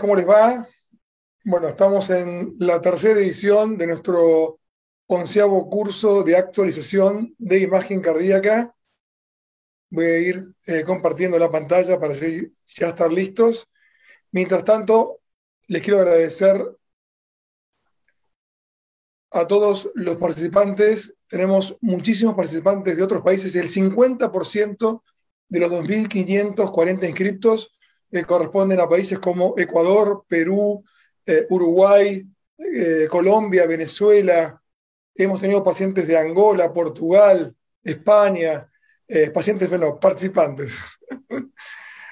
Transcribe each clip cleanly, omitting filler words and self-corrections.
¿cómo les va? Bueno, estamos en la tercera edición de nuestro 11º curso de actualización de imagen cardíaca. Voy a ir compartiendo la pantalla para ya estar listos. Mientras tanto, les quiero agradecer a todos los participantes. Tenemos muchísimos participantes de otros países. El 50% de los 2.540 inscriptos corresponden a países como Ecuador, Perú, Uruguay, Colombia, Venezuela. Hemos tenido pacientes de Angola, Portugal, España, participantes.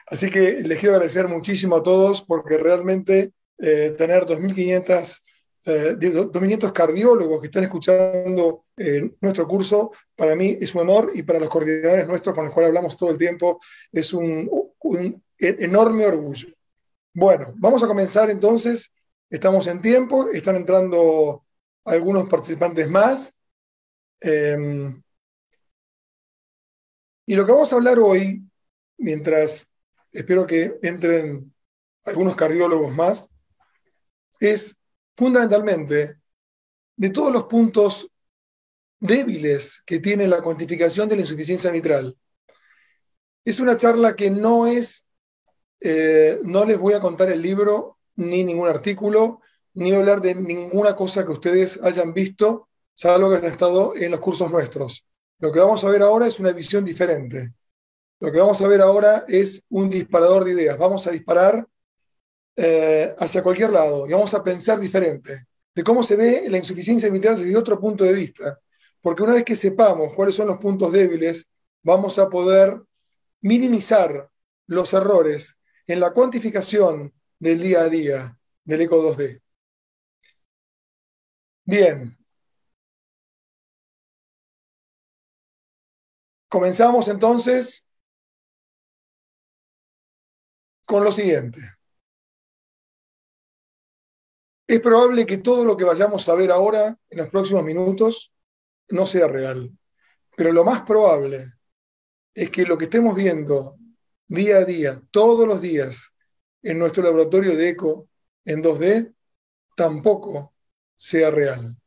Así que les quiero agradecer muchísimo a todos porque realmente tener 2.500 cardiólogos que están escuchando nuestro curso, para mí es un honor, y para los coordinadores nuestros con los cuales hablamos todo el tiempo es un enorme orgullo. Bueno, vamos a comenzar entonces. Estamos en tiempo, están entrando algunos participantes más. Y lo que vamos a hablar hoy, mientras espero que entren algunos cardiólogos más, es fundamentalmente de todos los puntos débiles que tiene la cuantificación de la insuficiencia mitral. Es una charla que no les voy a contar el libro, ni ningún artículo, ni hablar de ninguna cosa que ustedes hayan visto, salvo que hayan estado en los cursos nuestros. Lo que vamos a ver ahora es una visión diferente. Lo que vamos a ver ahora es un disparador de ideas. Vamos a disparar hacia cualquier lado y vamos a pensar diferente de cómo se ve la insuficiencia mitral desde otro punto de vista. Porque una vez que sepamos cuáles son los puntos débiles, vamos a poder minimizar los errores en la cuantificación del día a día del eco 2D. Bien. Comenzamos entonces con lo siguiente. Es probable que todo lo que vayamos a ver ahora, en los próximos minutos, no sea real. Pero lo más probable es que lo que estemos viendo día a día, todos los días, en nuestro laboratorio de eco en 2D, tampoco sea real.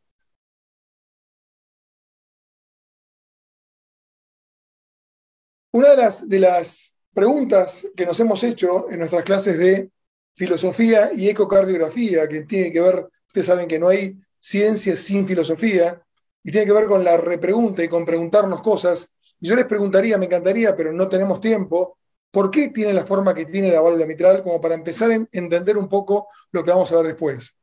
Una de las preguntas que nos hemos hecho en nuestras clases de filosofía y ecocardiografía, que tiene que ver, ustedes saben que no hay ciencia sin filosofía, y tiene que ver con la repregunta y con preguntarnos cosas. Y yo les preguntaría, me encantaría, pero no tenemos tiempo, ¿por qué tiene la forma que tiene la válvula mitral? Como para empezar a entender un poco lo que vamos a ver después.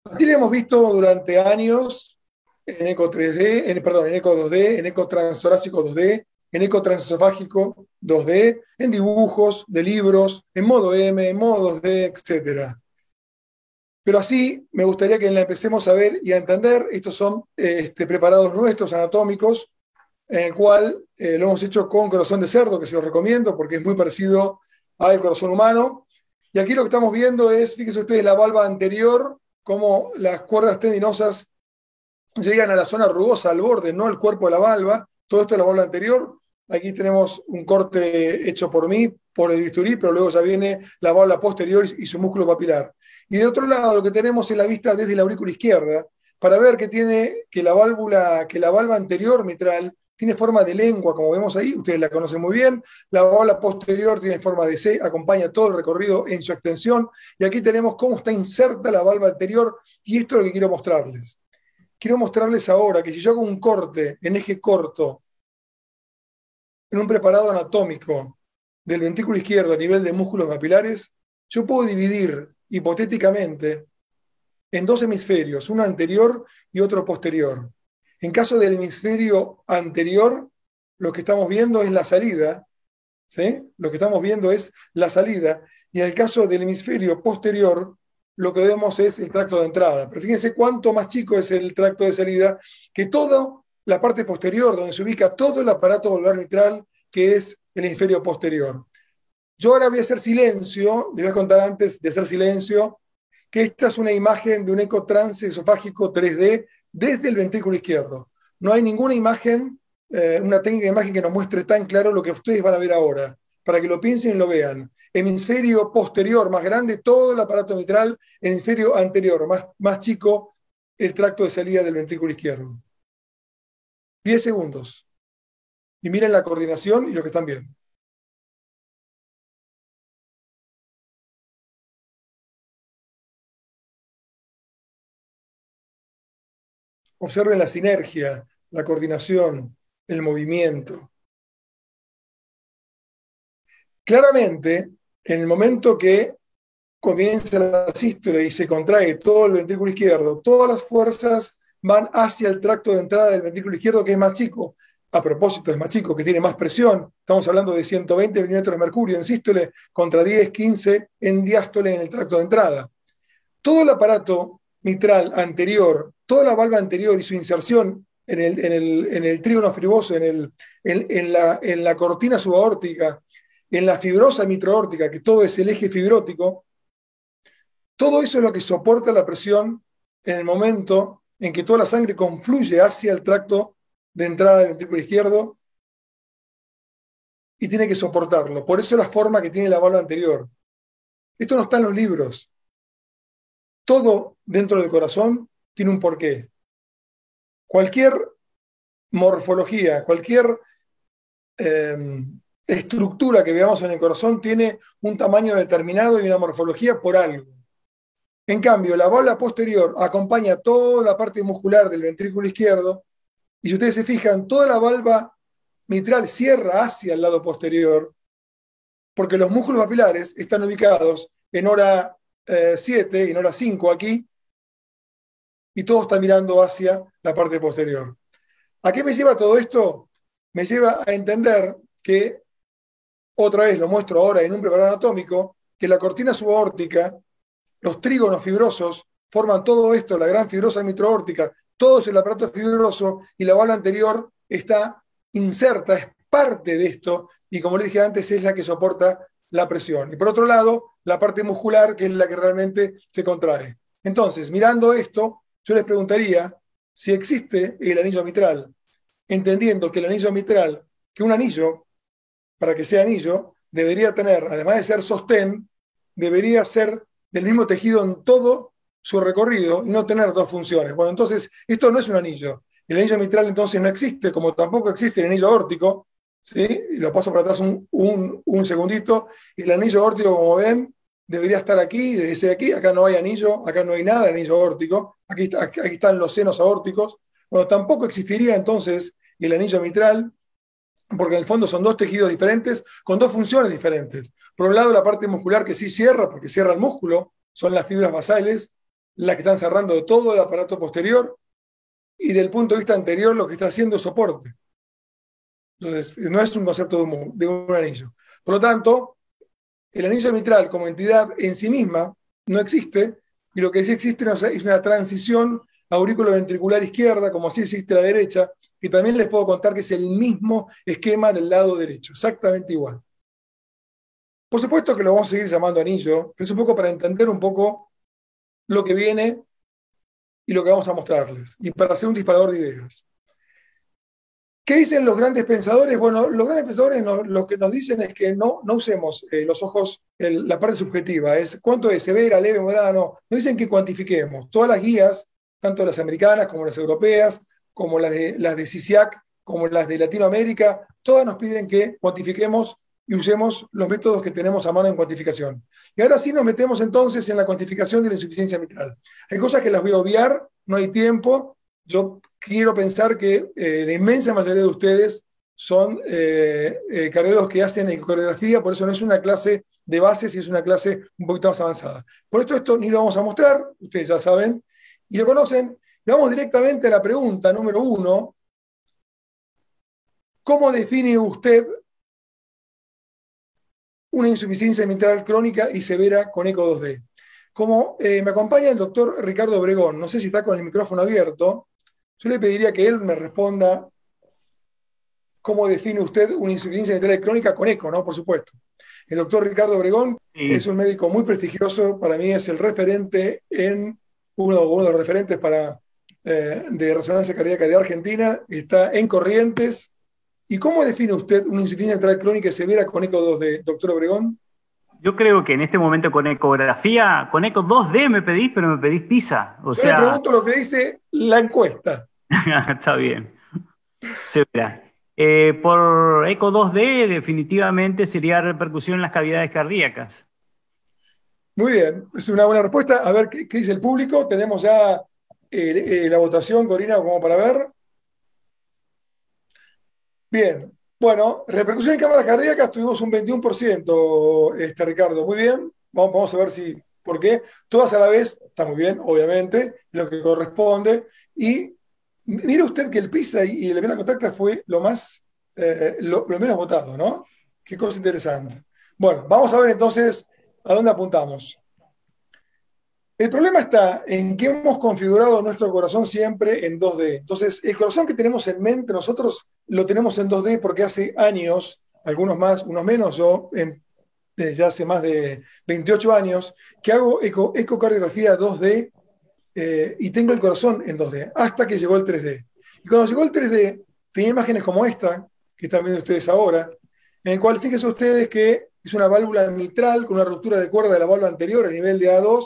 Así lo hemos visto durante años en eco 3D, en eco 2D, en eco transtorácico 2D, en eco transesofágico 2D, en dibujos de libros, en modo M, en modo 2D, etc. Pero así me gustaría que la empecemos a ver y a entender. Estos son preparados nuestros anatómicos, en el cual lo hemos hecho con corazón de cerdo, que se los recomiendo porque es muy parecido al corazón humano. Y aquí lo que estamos viendo es, fíjense ustedes, la valva anterior, cómo las cuerdas tendinosas llegan a la zona rugosa, al borde, no al cuerpo de la valva. Todo esto es la valva anterior. Aquí tenemos un corte hecho por mí, por el bisturí, pero luego ya viene la valva posterior y su músculo papilar. Y de otro lado lo que tenemos es la vista desde la aurícula izquierda, para ver que la valva anterior mitral tiene forma de lengua, como vemos ahí, ustedes la conocen muy bien. La valva posterior tiene forma de C, acompaña todo el recorrido en su extensión. Y aquí tenemos cómo está inserta la valva anterior, y esto es lo que quiero mostrarles. Quiero mostrarles ahora que si yo hago un corte en eje corto en un preparado anatómico del ventrículo izquierdo a nivel de músculos papilares, yo puedo dividir hipotéticamente en dos hemisferios, uno anterior y otro posterior. En caso del hemisferio anterior, lo que estamos viendo es la salida, ¿sí? Lo que estamos viendo es la salida, y en el caso del hemisferio posterior, lo que vemos es el tracto de entrada. Pero fíjense cuánto más chico es el tracto de salida que toda la parte posterior, donde se ubica todo el aparato valvular mitral, que es el hemisferio posterior. Yo ahora voy a hacer silencio, les voy a contar antes de hacer silencio, que esta es una imagen de un eco transesofágico 3D desde el ventrículo izquierdo. No hay ninguna imagen, una técnica de imagen que nos muestre tan claro lo que ustedes van a ver ahora. para que lo piensen y lo vean. Hemisferio posterior más grande, todo el aparato mitral, hemisferio anterior más chico, el tracto de salida del ventrículo izquierdo. 10 segundos. Y miren la coordinación y lo que están viendo. Observen la sinergia, la coordinación, el movimiento. Claramente, en el momento que comienza la sístole y se contrae todo el ventrículo izquierdo, todas las fuerzas van hacia el tracto de entrada del ventrículo izquierdo, que es más chico. A propósito, es más chico, que tiene más presión. Estamos hablando de 120 milímetros de mercurio en sístole contra 10, 15 en diástole en el tracto de entrada. Todo el aparato mitral anterior, toda la valva anterior y su inserción en el trígono fibroso, en la cortina subaórtica, en la fibrosa mitroórtica, que todo es el eje fibrótico, todo eso es lo que soporta la presión en el momento en que toda la sangre confluye hacia el tracto de entrada del ventrículo izquierdo y tiene que soportarlo. Por eso es la forma que tiene la valva anterior. Esto no está en los libros. Todo dentro del corazón tiene un porqué. Cualquier morfología, cualquier estructura que veamos en el corazón tiene un tamaño determinado y una morfología por algo. En cambio, la valva posterior acompaña toda la parte muscular del ventrículo izquierdo y si ustedes se fijan, toda la valva mitral cierra hacia el lado posterior porque los músculos papilares están ubicados en hora 7 y en hora 5 aquí y todo está mirando hacia la parte posterior. ¿A qué me lleva todo esto? Me lleva a entender que, otra vez lo muestro ahora en un preparado anatómico, que la cortina subaórtica, los trígonos fibrosos, forman todo esto, la gran fibrosa mitroórtica, todo es el aparato fibroso y la valva anterior está inserta, es parte de esto y como les dije antes es la que soporta la presión. Y por otro lado, la parte muscular que es la que realmente se contrae. Entonces, mirando esto, yo les preguntaría si existe el anillo mitral, entendiendo que el anillo mitral, que un anillo, para que sea anillo, debería tener, además de ser sostén, debería ser del mismo tejido en todo su recorrido y no tener dos funciones. Bueno, entonces, esto no es un anillo. El anillo mitral entonces no existe, como tampoco existe el anillo aórtico, ¿sí? Y lo paso para atrás un segundito. Y el anillo aórtico, como ven, debería estar aquí, desde aquí, acá no hay anillo, acá no hay nada de anillo aórtico, aquí están los senos aórticos. Bueno, tampoco existiría entonces el anillo mitral, porque en el fondo son dos tejidos diferentes, con dos funciones diferentes. Por un lado, la parte muscular que sí cierra, porque cierra el músculo, son las fibras basales, las que están cerrando todo el aparato posterior, y del punto de vista anterior lo que está haciendo es soporte. Entonces, no es un concepto de un anillo. Por lo tanto, el anillo mitral como entidad en sí misma no existe, y lo que sí existe es una transición aurículo-ventricular izquierda, como así existe la derecha, y también les puedo contar que es el mismo esquema del lado derecho, exactamente igual. Por supuesto que lo vamos a seguir llamando anillo, pero es un poco para entender un poco lo que viene y lo que vamos a mostrarles, y para hacer un disparador de ideas. ¿Qué dicen los grandes pensadores? Bueno, los grandes pensadores lo que nos dicen es que no usemos los ojos, la parte subjetiva, es cuánto es severa, leve, moderada, no. Nos dicen que cuantifiquemos. Todas las guías, tanto las americanas como las europeas, como las de CISIAC, como las de Latinoamérica, todas nos piden que cuantifiquemos y usemos los métodos que tenemos a mano en cuantificación. Y ahora sí nos metemos entonces en la cuantificación de la insuficiencia mitral. Hay cosas que las voy a obviar, no hay tiempo. Yo quiero pensar que la inmensa mayoría de ustedes son cardiólogos que hacen ecografía, por eso no es una clase de bases y es una clase un poquito más avanzada. Por esto ni lo vamos a mostrar, ustedes ya saben, y lo conocen. Y vamos directamente a la pregunta número 1. ¿Cómo define usted una insuficiencia mitral crónica y severa con eco 2D? Como me acompaña el doctor Ricardo Obregón, no sé si está con el micrófono abierto, yo le pediría que él me responda cómo define usted una insuficiencia mitral crónica con eco, ¿no? Por supuesto. El doctor Ricardo Obregón es un médico muy prestigioso, para mí es el referente uno de los referentes de resonancia cardíaca de Argentina, está en Corrientes, ¿Y cómo define usted una insuficiencia mitral crónica y severa con eco 2D, doctor Obregón? Yo creo que en este momento con ecografía, con eco 2D me pedís, pero me pedís PISA. O Yo le sea, pregunto lo que dice la encuesta. está bien. Severa. Por eco 2D definitivamente sería repercusión en las cavidades cardíacas. Muy bien, es una buena respuesta. A ver qué dice el público. Tenemos ya la votación, Corina, como para ver. Bien, bueno, repercusión en cámaras cardíacas tuvimos un 21%, Ricardo. Muy bien, vamos a ver si, por qué. Todas a la vez, está muy bien, obviamente, lo que corresponde. Y mire usted que el PISA y el vena contacta fue lo menos votado, ¿no? Qué cosa interesante. Bueno, vamos a ver entonces a dónde apuntamos. El problema está en que hemos configurado nuestro corazón siempre en 2D. Entonces, el corazón que tenemos en mente nosotros lo tenemos en 2D porque hace años, algunos más, unos menos, ya hace más de 28 años, que hago ecocardiografía 2D y tengo el corazón en 2D, hasta que llegó el 3D. Y cuando llegó el 3D, tenía imágenes como esta, que están viendo ustedes ahora, en el cual fíjense ustedes que es una válvula mitral con una ruptura de cuerda de la válvula anterior a nivel de A2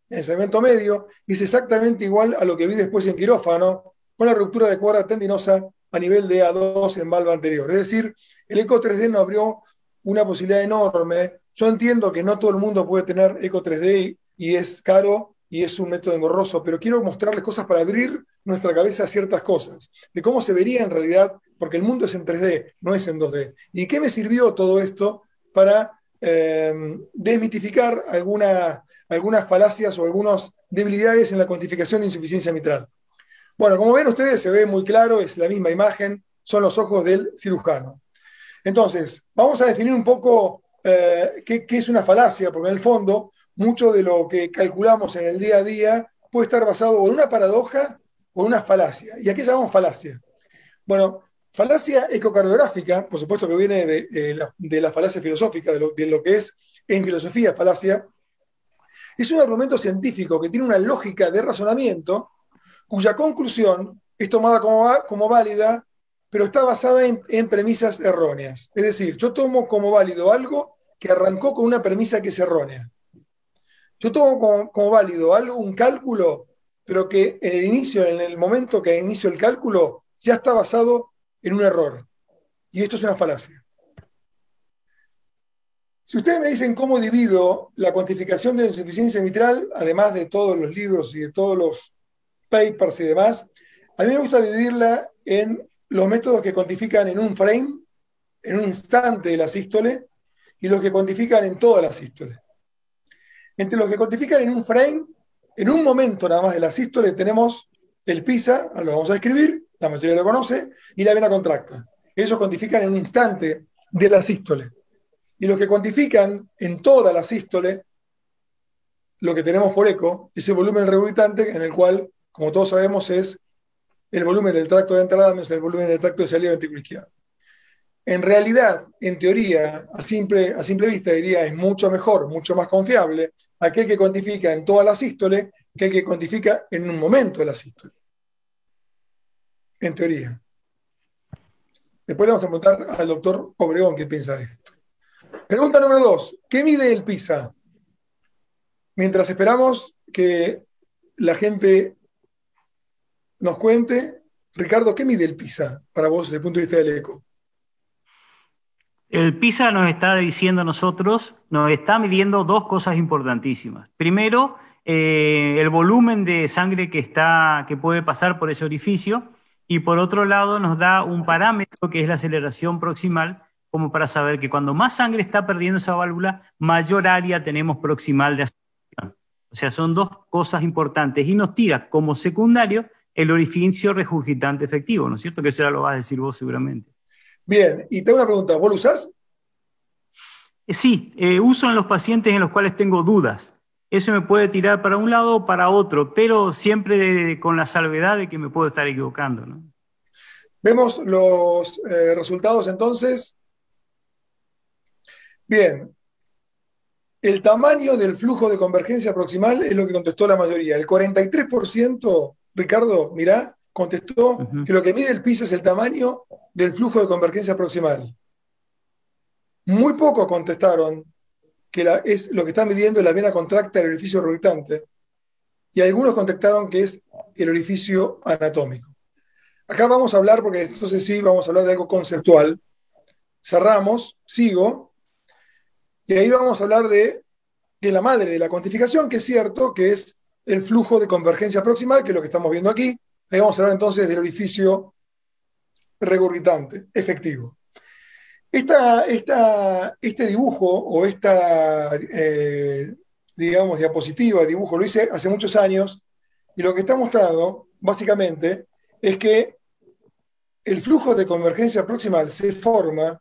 en el segmento medio, y es exactamente igual a lo que vi después en quirófano, con la ruptura de cuerda tendinosa a nivel de A2 en válvula anterior. Es decir, el eco 3D nos abrió una posibilidad enorme. Yo entiendo que no todo el mundo puede tener eco 3D y es caro y es un método engorroso, pero quiero mostrarles cosas para abrir nuestra cabeza a ciertas cosas, de cómo se vería en realidad, porque el mundo es en 3D, no es en 2D. ¿Y qué me sirvió todo esto para desmitificar algunas falacias o algunas debilidades en la cuantificación de insuficiencia mitral? Bueno, como ven ustedes, se ve muy claro, es la misma imagen, son los ojos del cirujano. Entonces, vamos a definir un poco qué es una falacia, porque en el fondo, mucho de lo que calculamos en el día a día puede estar basado en una paradoja o en una falacia. ¿Y a qué llamamos falacia? Bueno, falacia ecocardiográfica, por supuesto que viene de la falacia filosófica, de lo que es en filosofía falacia, es un argumento científico que tiene una lógica de razonamiento cuya conclusión es tomada como válida, pero está basada en premisas erróneas. Es decir, yo tomo como válido algo que arrancó con una premisa que es errónea. Yo tomo como válido algo, un cálculo, pero que en el momento que inicio el cálculo, ya está basado en un error. Y esto es una falacia. Si ustedes me dicen cómo divido la cuantificación de la insuficiencia mitral, además de todos los libros y de todos los papers y demás, a mí me gusta dividirla en los métodos que cuantifican en un frame, en un instante de la sístole, y los que cuantifican en toda la sístole. Entre los que cuantifican en un frame, en un momento nada más de la sístole, tenemos el PISA, lo vamos a escribir, la mayoría lo conoce, y la vena contracta. Ellos cuantifican en un instante de la sístole. Y los que cuantifican en toda la sístole, lo que tenemos por eco, es el volumen regurgitante, en el cual, como todos sabemos, es el volumen del tracto de entrada menos el volumen del tracto de salida ventrículo izquierdo. En realidad, en teoría, a simple vista diría, es mucho mejor, mucho más confiable aquel que cuantifica en toda la sístole que el que cuantifica en un momento de la sístole. En teoría. Después le vamos a preguntar al doctor Obregón qué piensa de esto. Pregunta número 2. ¿Qué mide el PISA? Mientras esperamos que la gente nos cuente, Ricardo, ¿qué mide el PISA para vos desde el punto de vista del eco? El PISA nos está diciendo a nosotros, nos está midiendo dos cosas importantísimas. Primero, el volumen de sangre que puede pasar por ese orificio, y por otro lado nos da un parámetro que es la aceleración proximal, como para saber que cuando más sangre está perdiendo esa válvula, mayor área tenemos proximal de aceleración. O sea, son dos cosas importantes, y nos tira como secundario el orificio regurgitante efectivo, ¿no es cierto? Que eso ya lo vas a decir vos seguramente. Bien, y tengo una pregunta, ¿vos lo usás? Sí, uso en los pacientes en los cuales tengo dudas. Eso me puede tirar para un lado o para otro, pero siempre con la salvedad de que me puedo estar equivocando, ¿no? Vemos los resultados entonces. Bien, el tamaño del flujo de convergencia proximal es lo que contestó la mayoría. El 43%, Ricardo, mirá, contestó Ujú. que lo que mide el PISA es el tamaño del flujo de convergencia proximal. Muy pocos contestaron que es lo que está midiendo la vena contracta del orificio regurgitante, y algunos contestaron que es el orificio anatómico. Acá vamos a hablar, porque entonces sí, vamos a hablar de algo conceptual. Cerramos, sigo, y ahí vamos a hablar de la madre de la cuantificación, que es cierto, que es el flujo de convergencia proximal, que es lo que estamos viendo aquí. Ahí vamos a hablar entonces del orificio regurgitante, efectivo. Este dibujo o digamos, diapositiva, dibujo, lo hice hace muchos años, y lo que está mostrando, básicamente, es que el flujo de convergencia proximal se forma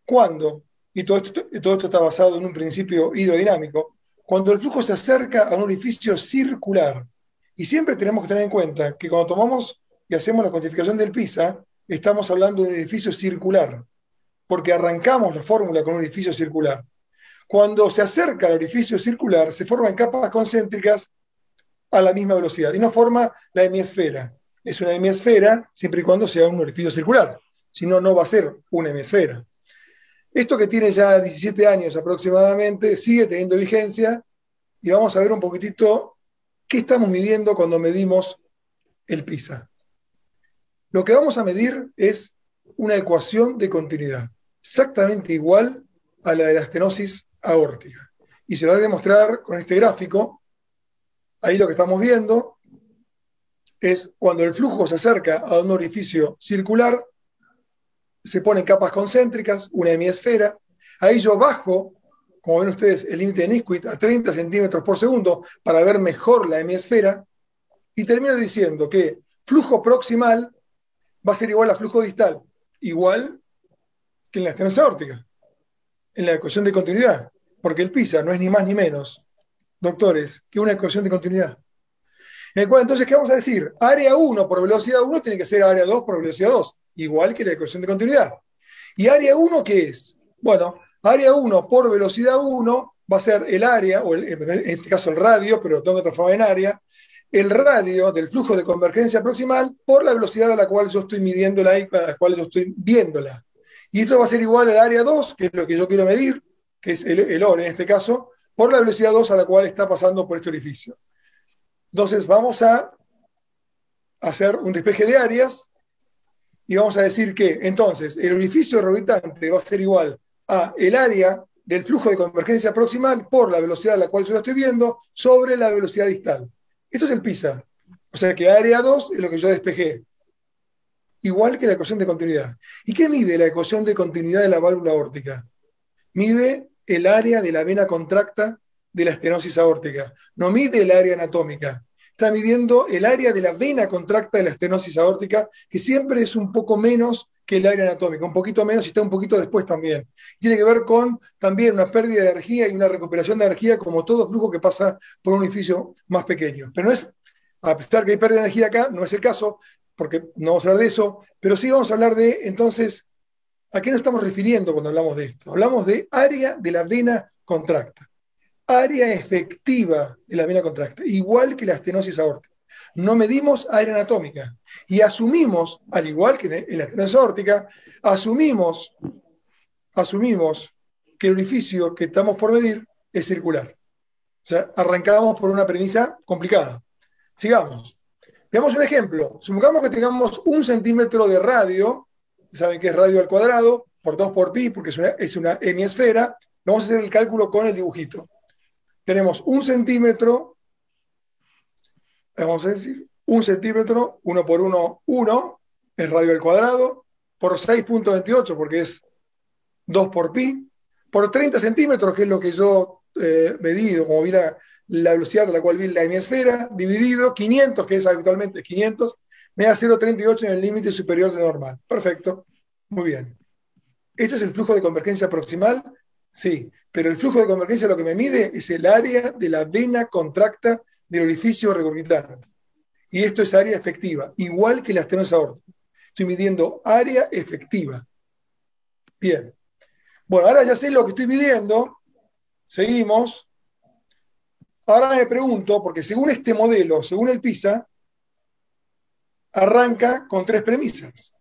cuando, y todo esto está basado en un principio hidrodinámico, cuando el flujo se acerca a un orificio circular. Y siempre tenemos que tener en cuenta que cuando tomamos y hacemos la cuantificación del PISA, estamos hablando de un edificio circular, porque arrancamos la fórmula con un orificio circular. Cuando se acerca al orificio circular, se forman capas concéntricas a la misma velocidad y no forma la hemisfera. Es una hemisfera siempre y cuando sea un orificio circular. Si no, no va a ser una hemisfera. Esto, que tiene ya 17 años aproximadamente, sigue teniendo vigencia, y vamos a ver un poquitito qué estamos midiendo cuando medimos el PISA. Lo que vamos a medir es una ecuación de continuidad, exactamente igual a la de la estenosis aórtica. Y se lo voy a demostrar con este gráfico. Ahí lo que estamos viendo es cuando el flujo se acerca a un orificio circular, se ponen capas concéntricas, una hemisfera. Ahí yo bajo, como ven ustedes, el límite de Nisquit a 30 centímetros por segundo para ver mejor la hemisfera, y termino diciendo que flujo proximal va a ser igual a flujo distal, igual que en la estenosis aórtica, en la ecuación de continuidad, porque el PISA no es ni más ni menos, doctores, que una ecuación de continuidad. En el cual, entonces, ¿qué vamos a decir? Área 1 por velocidad 1 tiene que ser área 2 por velocidad 2, igual que la ecuación de continuidad. ¿Y área 1 qué es? Bueno, área 1 por velocidad 1 va a ser el área, o en este caso el radio, pero lo tengo que transformar en área, el radio del flujo de convergencia proximal por la velocidad a la cual yo estoy midiéndola y a la cual yo estoy viéndola. Y esto va a ser igual al área 2, que es lo que yo quiero medir, que es el OR en este caso, por la velocidad 2 a la cual está pasando por este orificio. Entonces vamos a hacer un despeje de áreas y vamos a decir que entonces el orificio regurgitante va a ser igual a el área del flujo de convergencia proximal por la velocidad a la cual yo lo estoy viendo sobre la velocidad distal. Esto es el PISA. O sea que área 2 es lo que yo despejé. Igual que la ecuación de continuidad. ¿Y qué mide la ecuación de continuidad de la válvula aórtica? Mide el área de la vena contracta de la estenosis aórtica. No mide el área anatómica. Está midiendo el área de la vena contracta de la estenosis aórtica, que siempre es un poco menos que el área anatómica, un poquito menos, y está un poquito después también. Tiene que ver con también una pérdida de energía y una recuperación de energía, como todo flujo que pasa por un orificio más pequeño. Pero no es, a pesar que hay pérdida de energía acá, no es el caso, porque no vamos a hablar de eso, pero sí vamos a hablar de, entonces, ¿a qué nos estamos refiriendo cuando hablamos de esto? Hablamos de área de la vena contracta. Área efectiva de la vena contracta, igual que la estenosis aórtica. No medimos área anatómica y asumimos, al igual que en la estenosis aórtica, asumimos que el orificio que estamos por medir es circular. O sea, arrancamos por una premisa complicada. Sigamos. Veamos un ejemplo. Supongamos que tengamos 1 centímetro de radio, saben que es radio al cuadrado, por 2 por pi, porque es una hemisfera. Vamos a hacer el cálculo con el dibujito. Tenemos 1 centímetro, vamos a decir, 1 centímetro, 1 por 1, 1, es radio al cuadrado, por 6.28, porque es 2 por pi, por 30 centímetros, que es lo que yo medido, como vi la velocidad a la cual vi la hemisfera, dividido 500, que es habitualmente 500, me da 0,38 en el límite superior de normal. Perfecto, muy bien. ¿Este es el flujo de convergencia proximal? Sí, pero el flujo de convergencia lo que me mide es el área de la vena contracta del orificio regurgitante. Y esto es área efectiva, igual que la estenosis aórtica. Estoy midiendo área efectiva. Bien. Bueno, ahora ya sé lo que estoy midiendo. Seguimos. Ahora me pregunto, porque según este modelo, según el PISA, arranca con 3 premisas.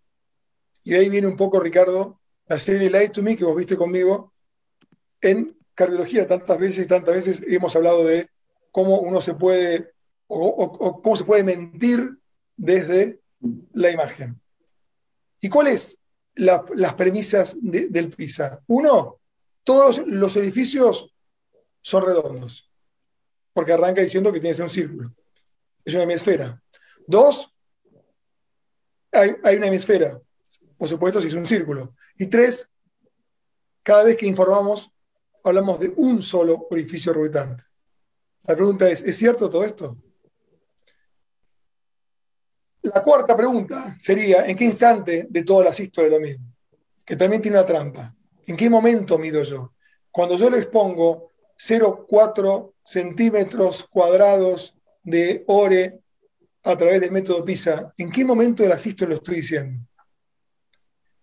Y de ahí viene un poco, Ricardo, la serie Light to Me que vos viste conmigo. En cardiología tantas veces hemos hablado de cómo uno se puede, o cómo se puede mentir desde la imagen. ¿Y cuáles las premisas del PISA? Uno, todos los edificios son redondos, porque arranca diciendo que tiene que ser un círculo. Es una hemisfera. Dos, hay una hemisfera, por supuesto, si es un círculo. Y tres, cada vez que informamos, hablamos de un solo orificio orbitante. La pregunta es cierto todo esto? La cuarta pregunta sería, ¿en qué instante de toda la sístole lo mido? Que también tiene una trampa. ¿En qué momento mido yo? Cuando yo le expongo 0,4 centímetros cuadrados de ore a través del método PISA, ¿en qué momento de la sístole lo estoy diciendo?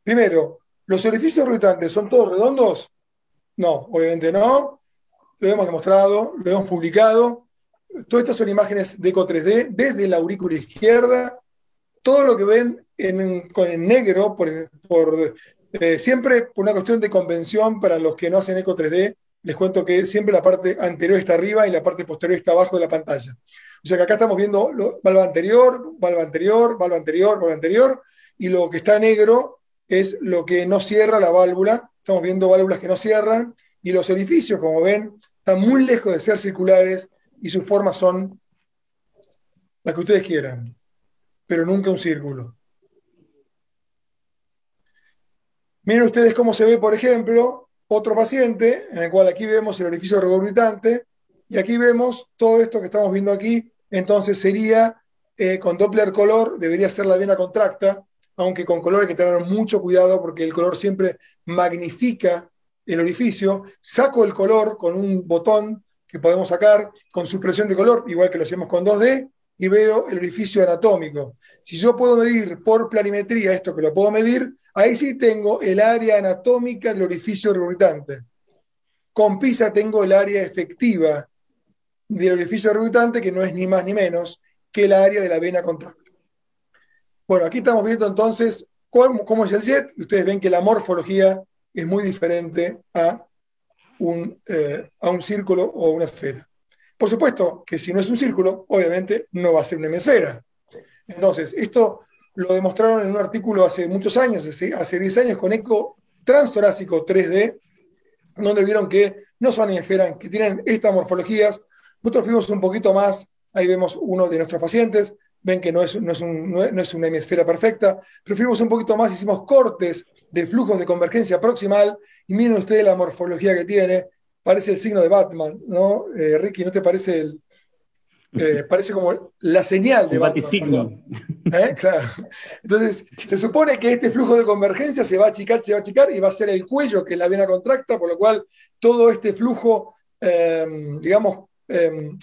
Primero, ¿los orificios orbitantes son todos redondos? No, obviamente no. Lo hemos demostrado, lo hemos publicado. Todas estas son imágenes de eco 3D desde la aurícula izquierda. Todo lo que ven en negro, siempre por una cuestión de convención para los que no hacen eco 3D, les cuento que siempre la parte anterior está arriba y la parte posterior está abajo de la pantalla. O sea que acá estamos viendo valva anterior, valva anterior, valva anterior, valva anterior, y lo que está negro es lo que no cierra la válvula. Estamos viendo válvulas que no cierran, y los orificios, como ven, están muy lejos de ser circulares y sus formas son las que ustedes quieran, pero nunca un círculo. Miren ustedes cómo se ve, por ejemplo, otro paciente, en el cual aquí vemos el orificio regurgitante, y aquí vemos todo esto que estamos viendo aquí. Entonces sería, con Doppler color, debería ser la vena contracta, aunque con color hay que tener mucho cuidado porque el color siempre magnifica el orificio. Saco el color con un botón que podemos sacar con supresión de color, igual que lo hacemos con 2D, y veo el orificio anatómico. Si yo puedo medir por planimetría esto que lo puedo medir, ahí sí tengo el área anatómica del orificio regurgitante. Con PISA tengo el área efectiva del orificio regurgitante, que no es ni más ni menos que el área de la vena contracta. Bueno, aquí estamos viendo entonces cómo es el jet. Ustedes ven que la morfología es muy diferente a un círculo o una esfera. Por supuesto que si no es un círculo, obviamente no va a ser una hemisfera. Entonces, esto lo demostraron en un artículo hace muchos años, hace 10 años, con eco transtorácico 3D, donde vieron que no son hemisferas, que tienen estas morfologías. Nosotros fuimos un poquito más, ahí vemos uno de nuestros pacientes, ven que no es una hemisfera perfecta, pero fuimos un poquito más, hicimos cortes de flujos de convergencia proximal, y miren ustedes la morfología que tiene. Parece el signo de Batman, ¿no? Ricky, ¿no te parece parece como la señal de Batman? Claro. Entonces, se supone que este flujo de convergencia se va a achicar y va a ser el cuello, que es la vena contracta, por lo cual todo este flujo,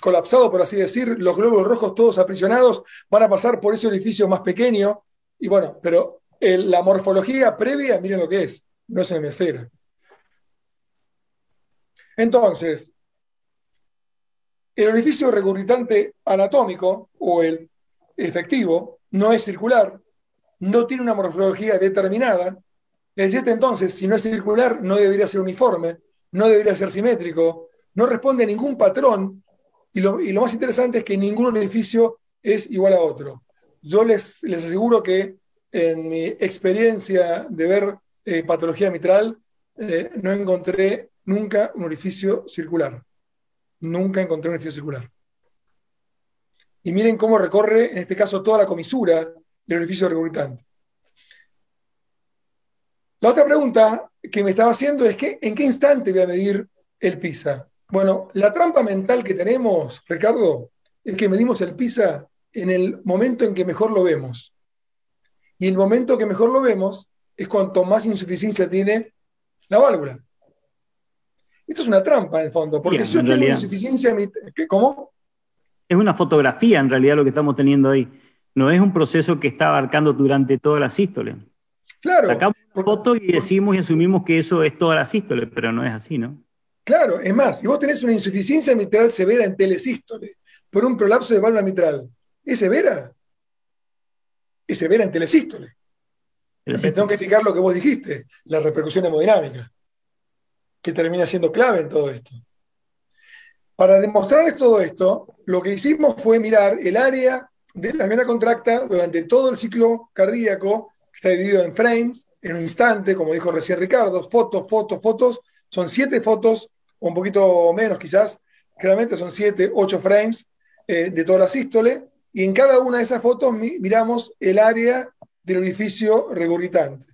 colapsado, por así decir, los glóbulos rojos todos aprisionados, van a pasar por ese orificio más pequeño. Y bueno, pero la morfología previa, miren lo que es, no es una hemisfera. Entonces, el orificio regurgitante anatómico o el efectivo no es circular, no tiene una morfología determinada. El jet, entonces, si no es circular, no debería ser uniforme, no debería ser simétrico, no responde a ningún patrón, y lo más interesante es que ningún orificio es igual a otro. Yo les aseguro que en mi experiencia de ver patología mitral, no encontré nunca un orificio circular. Nunca encontré un orificio circular. Y miren cómo recorre, en este caso, toda la comisura del orificio regurgitante. La otra pregunta que me estaba haciendo es ¿en qué instante voy a medir el PISA? Bueno, la trampa mental que tenemos, Ricardo, es que medimos el PISA en el momento en que mejor lo vemos. Y el momento que mejor lo vemos es cuanto más insuficiencia tiene la válvula. Esto es una trampa, en el fondo, porque si yo tengo insuficiencia... ¿Cómo? Es una fotografía, en realidad, lo que estamos teniendo ahí. No es un proceso que está abarcando durante toda la sístole. Claro. Sacamos una foto y decimos y asumimos que eso es toda la sístole, pero no es así, ¿no? Claro, es más, si vos tenés una insuficiencia mitral severa en telesístole por un prolapso de válvula mitral, ¿es severa? es severa en telesístole. Me tengo que fijar lo que vos dijiste, la repercusión hemodinámica, que termina siendo clave en todo esto. Para demostrarles todo esto, lo que hicimos fue mirar el área de la vena contracta durante todo el ciclo cardíaco, que está dividido en frames, en un instante, como dijo recién Ricardo, fotos, fotos, fotos. Son 7 fotos, o un poquito menos quizás, generalmente son 7, 8 frames de toda la sístole, y en cada una de esas fotos miramos el área del orificio regurgitante.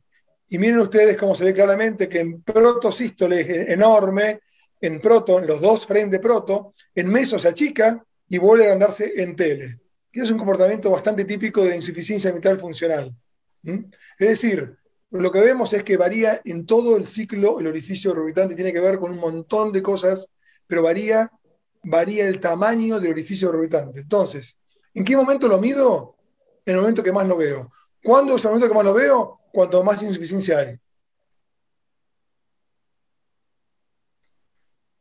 Y miren ustedes cómo se ve claramente que en protosístole es enorme, en proto, en los 2 frames de proto, en meso se achica y vuelve a agrandarse en tele. Y es un comportamiento bastante típico de la insuficiencia mitral funcional. Es decir, lo que vemos es que varía en todo el ciclo el orificio regurgitante, tiene que ver con un montón de cosas, pero varía el tamaño del orificio regurgitante. Entonces, ¿en qué momento lo mido? En el momento que más lo veo. ¿Cuándo es el momento que más lo veo? Cuanto más insuficiencia hay.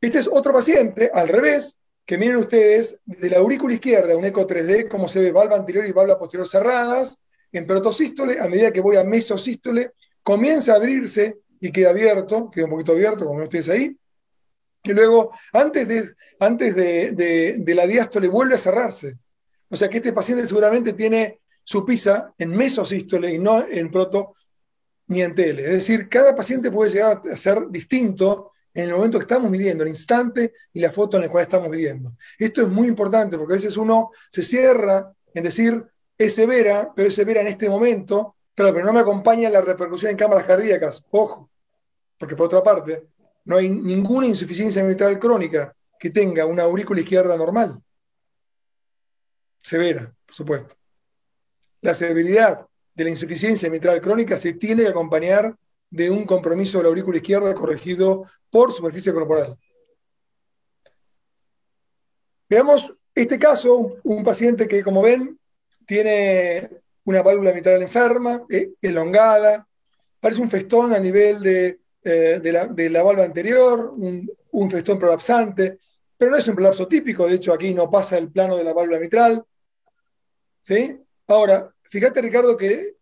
Este es otro paciente, al revés, que miren ustedes, de la aurícula izquierda, un eco 3D, cómo se ve valva anterior y valva posterior cerradas, en protosístole, a medida que voy a mesosístole, comienza a abrirse y queda abierto, queda un poquito abierto, como ven ustedes ahí, y luego, antes de la diástole, vuelve a cerrarse. O sea que este paciente seguramente tiene su PISA en mesosístole y no en proto ni en tele. Es decir, cada paciente puede llegar a ser distinto en el momento que estamos midiendo, el instante y la foto en la cual estamos midiendo. Esto es muy importante porque a veces uno se cierra en decir, es severa, pero es severa en este momento, claro, pero no me acompaña la repercusión en cámaras cardíacas. Ojo, porque por otra parte, no hay ninguna insuficiencia mitral crónica que tenga una aurícula izquierda normal. Severa, por supuesto. La severidad de la insuficiencia mitral crónica se tiene que acompañar de un compromiso de la aurícula izquierda corregido por superficie corporal. Veamos este caso, un paciente que, como ven, tiene una válvula mitral enferma, elongada, parece un festón a nivel de la válvula anterior, un festón prolapsante, pero no es un prolapso típico, de hecho aquí no pasa el plano de la válvula mitral. ¿Sí? Ahora, fíjate Ricardo que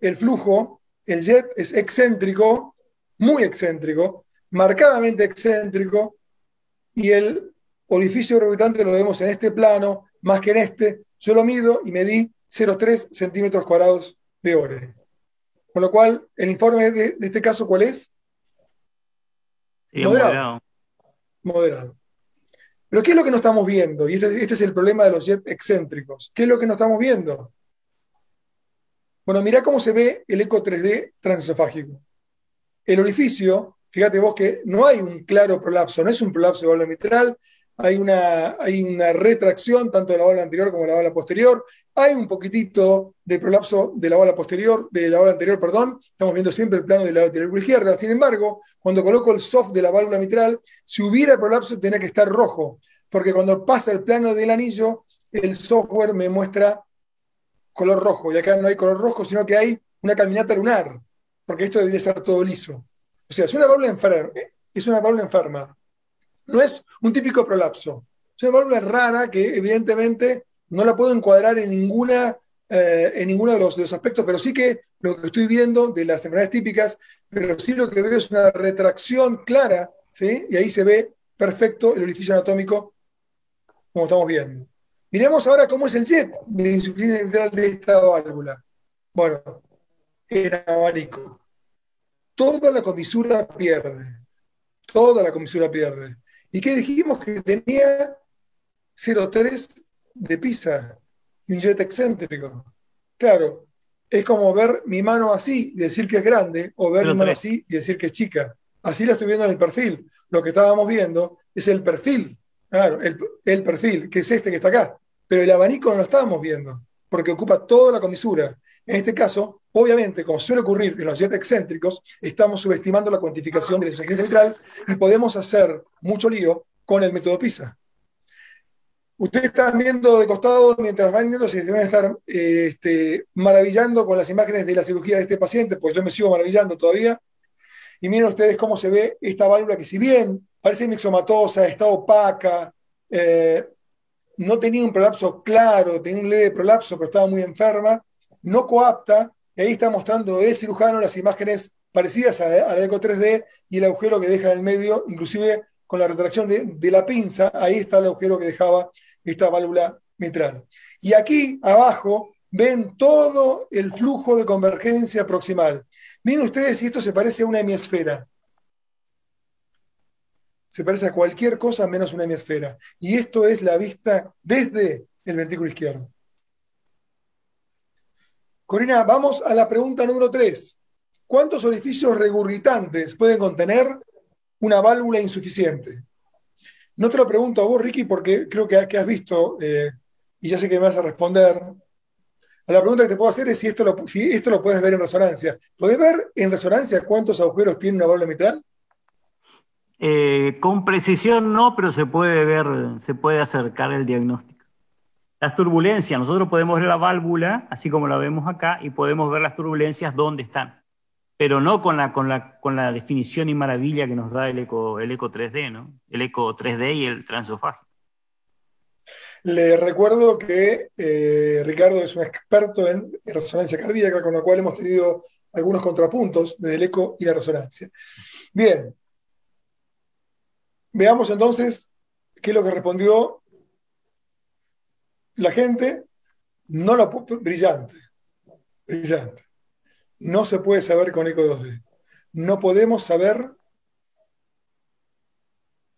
el flujo, el jet es excéntrico, muy excéntrico, marcadamente excéntrico, y el orificio regurgitante lo vemos en este plano, más que en este. Yo lo mido y medí 0,3 centímetros cuadrados de Ore. Con lo cual, el informe de este caso, ¿cuál es? Moderado. Moderado. Pero ¿qué es lo que no estamos viendo? Y este es el problema de los jets excéntricos. ¿Qué es lo que no estamos viendo? Bueno, mirá cómo se ve el eco 3D transesofágico. El orificio, fíjate vos que no hay un claro prolapso, no es un prolapso de válvula mitral, hay una retracción tanto de la válvula anterior como de la válvula posterior, hay un poquitito de prolapso de la válvula posterior, de la válvula anterior, perdón, estamos viendo siempre el plano de la válvula izquierda. Sin embargo, cuando coloco el soft de la válvula mitral, si hubiera prolapso tenía que estar rojo, porque cuando pasa el plano del anillo, el software me muestra color rojo, y acá no hay color rojo, sino que hay una caminata lunar, porque esto debería ser todo liso. O sea, es una válvula enferma, no es un típico prolapso, es una válvula rara que evidentemente no la puedo encuadrar en ninguno de los aspectos, pero sí que lo que estoy viendo de las enfermedades típicas, pero sí lo que veo es una retracción clara, ¿sí? Y ahí se ve perfecto el orificio anatómico, como estamos viendo. Miremos ahora cómo es el jet de insuficiencia mitral de esta válvula. Bueno, en abanico. Toda la comisura pierde. Toda la comisura pierde. ¿Y qué dijimos? Que tenía 0,3 de PISA y un jet excéntrico. Claro, es como ver mi mano así y decir que es grande, o ver mi mano así y decir que es chica. Así la estoy viendo en el perfil. Lo que estábamos viendo es el perfil. Claro, el perfil, que es este que está acá. Pero el abanico no lo estábamos viendo, porque ocupa toda la comisura. En este caso, obviamente, como suele ocurrir en los jets excéntricos, estamos subestimando la cuantificación de la insuficiencia mitral y podemos hacer mucho lío con el método PISA. Ustedes están viendo de costado, mientras van viendo, se deben estar maravillando con las imágenes de la cirugía de este paciente, porque yo me sigo maravillando todavía. Y miren ustedes cómo se ve esta válvula que, si bien parece mixomatosa, está opaca, no tenía un prolapso claro, tenía un leve prolapso, pero estaba muy enferma. no coapta, y ahí está mostrando el cirujano las imágenes parecidas a la eco 3D y el agujero que deja en el medio, inclusive con la retracción de la pinza, ahí está el agujero que dejaba esta válvula mitral. Y aquí abajo ven todo el flujo de convergencia proximal. Miren ustedes si esto se parece a una hemisfera. Se parece a cualquier cosa menos una hemisfera. Y esto es la vista desde el ventrículo izquierdo. Corina, vamos a la pregunta número 3. ¿Cuántos orificios regurgitantes pueden contener una válvula insuficiente? No te lo pregunto a vos, Ricky, porque creo que has visto, y ya sé que me vas a responder. A la pregunta que te puedo hacer es si esto lo puedes ver en resonancia. ¿Podés ver en resonancia cuántos agujeros tiene una válvula mitral? Con precisión no, pero se puede ver, se puede acercar el diagnóstico. Las turbulencias, nosotros podemos ver la válvula, así como la vemos acá, y podemos ver las turbulencias dónde están, pero no con la definición y maravilla que nos da el eco 3D, ¿no? El eco 3D y el transesofágico. Le recuerdo que Ricardo es un experto en resonancia cardíaca, con lo cual hemos tenido algunos contrapuntos desde el eco y la resonancia. Bien, veamos entonces qué es lo que respondió la gente. No lo brillante, brillante. No se puede saber con eco 2D. No podemos saber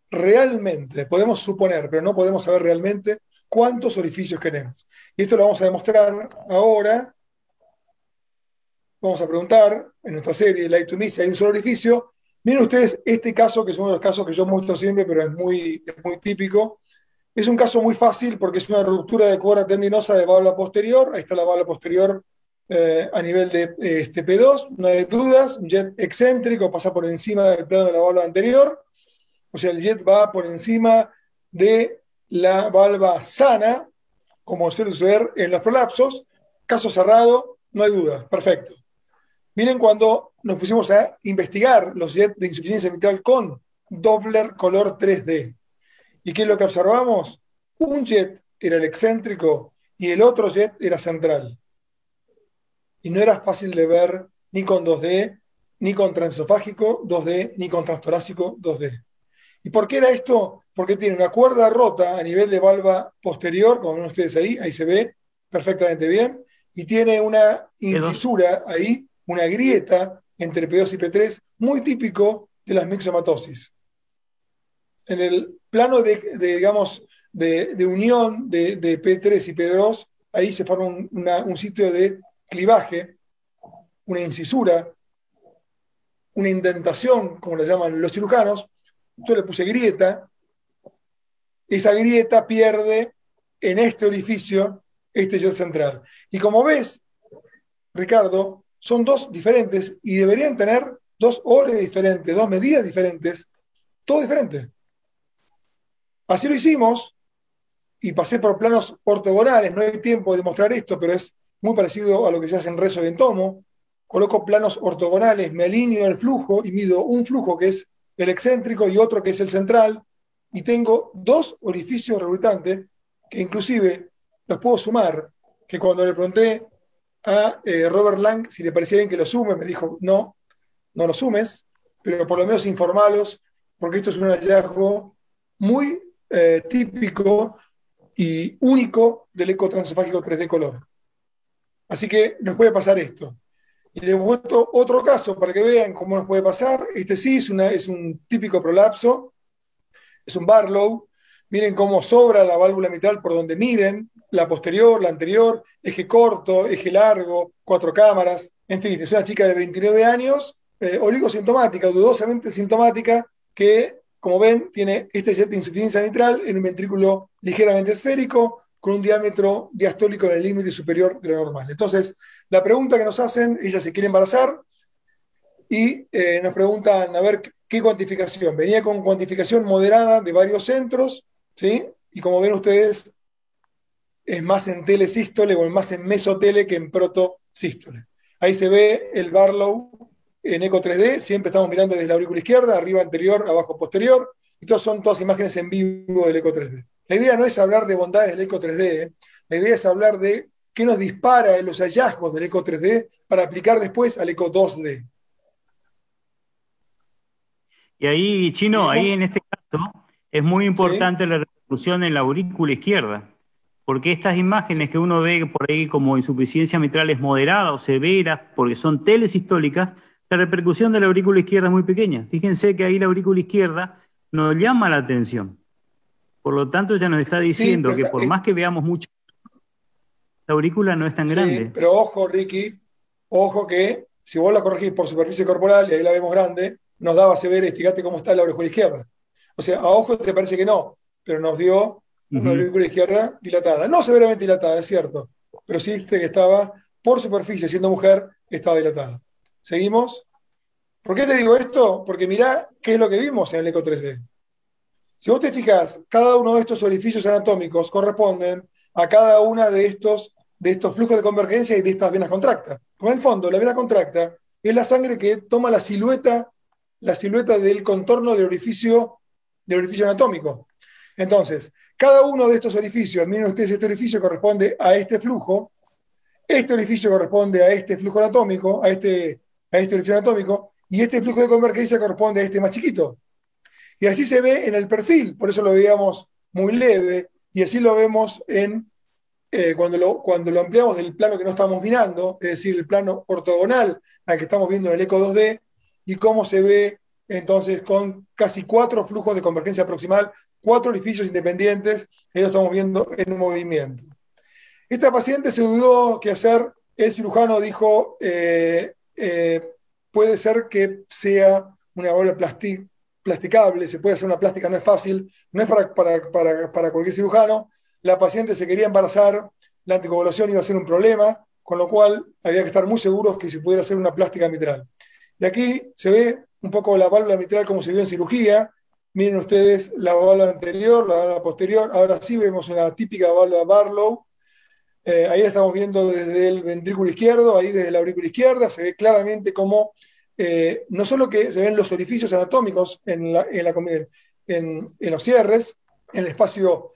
realmente, podemos suponer, pero no podemos saber realmente cuántos orificios tenemos. Y esto lo vamos a demostrar ahora. Vamos a preguntar en nuestra serie Light to Me si hay un solo orificio. Miren ustedes este caso, que es uno de los casos que yo muestro siempre, pero es muy típico. Es un caso muy fácil porque es una ruptura de cuerda tendinosa de válvula posterior. Ahí está la válvula posterior a nivel de P2, no hay dudas. Un jet excéntrico pasa por encima del plano de la válvula anterior. O sea, el jet va por encima de la válvula sana, como suele suceder en los prolapsos. Caso cerrado, no hay dudas. Perfecto. Miren cuando nos pusimos a investigar los jets de insuficiencia mitral con Doppler color 3D. ¿Y qué es lo que observamos? Un jet era el excéntrico y el otro jet era central. Y no era fácil de ver ni con 2D, ni con transesofágico 2D, ni con transtorácico 2D. ¿Y por qué era esto? Porque tiene una cuerda rota a nivel de valva posterior, como ven ustedes ahí se ve perfectamente bien, y tiene una incisura ahí, una grieta entre P2 y P3, muy típico de las mixomatosis. En el plano de unión de P3 y P2, ahí se forma un sitio de clivaje, una incisura, una indentación, como le llaman los cirujanos. Yo le puse grieta. Esa grieta pierde en este orificio este jet central. Y como ves, Ricardo, son dos diferentes y deberían tener dos ores diferentes, dos medidas diferentes, todo diferente. Así lo hicimos y pasé por planos ortogonales. No hay tiempo de mostrar esto, pero es muy parecido a lo que se hace en rezo y en tomo. Coloco planos ortogonales, me alineo el flujo y mido un flujo que es el excéntrico y otro que es el central, y tengo dos orificios regurgitantes que inclusive los puedo sumar, que cuando le pregunté a Robert Lang si le parecía bien que lo sume, me dijo no lo sumes, pero por lo menos informalos, porque esto es un hallazgo muy típico y único del eco transesofágico 3D color. Así que nos puede pasar esto. Y les muestro otro caso para que vean cómo nos puede pasar. Este sí es un típico prolapso, es un Barlow. Miren cómo sobra la válvula mitral por donde miren, la posterior, la anterior, eje corto, eje largo, 4 cámaras. En fin, es una chica de 29 años, oligosintomática, dudosamente sintomática, que, como ven, tiene este jet de insuficiencia mitral en un ventrículo ligeramente esférico, con un diámetro diastólico en el límite superior de lo normal. Entonces, la pregunta que nos hacen, ella se quiere embarazar y nos preguntan, a ver, ¿qué cuantificación? Venía con cuantificación moderada de varios centros, ¿sí? Y como ven ustedes, es más en telesístole o más en mesotele que en protosístole. Ahí se ve el Barlow en eco 3D, siempre estamos mirando desde la aurícula izquierda, arriba anterior, abajo posterior. Estas son todas imágenes en vivo del eco 3D. La idea no es hablar de bondades del eco 3D, la idea es hablar de ¿Qué nos dispara en los hallazgos del eco 3D para aplicar después al eco 2D? Y ahí, Chino, ahí ¿Seguimos? en este caso es muy Sí, importante la repercusión en la aurícula izquierda, porque estas sí, imágenes que uno ve por ahí como insuficiencia mitral es moderada o severa, porque son telesistólicas, la repercusión de la aurícula izquierda es muy pequeña. Fíjense que ahí la aurícula izquierda nos llama la atención. Por lo tanto, ya nos está sí, diciendo que por más que veamos mucho, la aurícula no es tan sí, grande. pero ojo, Ricky, ojo que si vos la corregís por superficie corporal, y ahí la vemos grande, nos daba severa y fíjate cómo está la aurícula izquierda. O sea, a ojo te parece que no, pero nos dio una Ujú. aurícula izquierda dilatada. No severamente dilatada, es cierto, pero sí viste que estaba por superficie, siendo mujer, estaba dilatada. ¿Seguimos? ¿Por qué te digo esto? Porque mirá qué es lo que vimos en el eco 3D. Si vos te fijas, cada uno de estos orificios anatómicos corresponden a cada una de estos flujos de convergencia y de estas venas contractas. Como en el fondo, la vena contracta es la sangre que toma la silueta del contorno del orificio anatómico. Entonces, cada uno de estos orificios, miren ustedes, este orificio corresponde a este orificio corresponde a este flujo anatómico, a este orificio anatómico, y este flujo de convergencia corresponde a este más chiquito. Y así se ve en el perfil, por eso lo veíamos muy leve, y así lo vemos cuando lo ampliamos del plano que no estamos mirando, es decir, el plano ortogonal al que estamos viendo en el eco 2D, y cómo se ve entonces con casi 4 flujos de convergencia proximal, 4 orificios independientes, que lo estamos viendo en movimiento. Esta paciente se dudó qué hacer, el cirujano dijo, puede ser que sea una válvula plasticable, se puede hacer una plástica, no es fácil, no es para cualquier cirujano, la paciente se quería embarazar, la anticoagulación iba a ser un problema, con lo cual había que estar muy seguros que se pudiera hacer una plástica mitral. Y aquí se ve un poco la válvula mitral como se vio en cirugía, miren ustedes la válvula anterior, la válvula posterior, ahora sí vemos una típica válvula Barlow. Ahí la estamos viendo desde el ventrículo izquierdo, ahí desde la aurícula izquierda, se ve claramente cómo no solo que se ven los orificios anatómicos en los cierres, en el espacio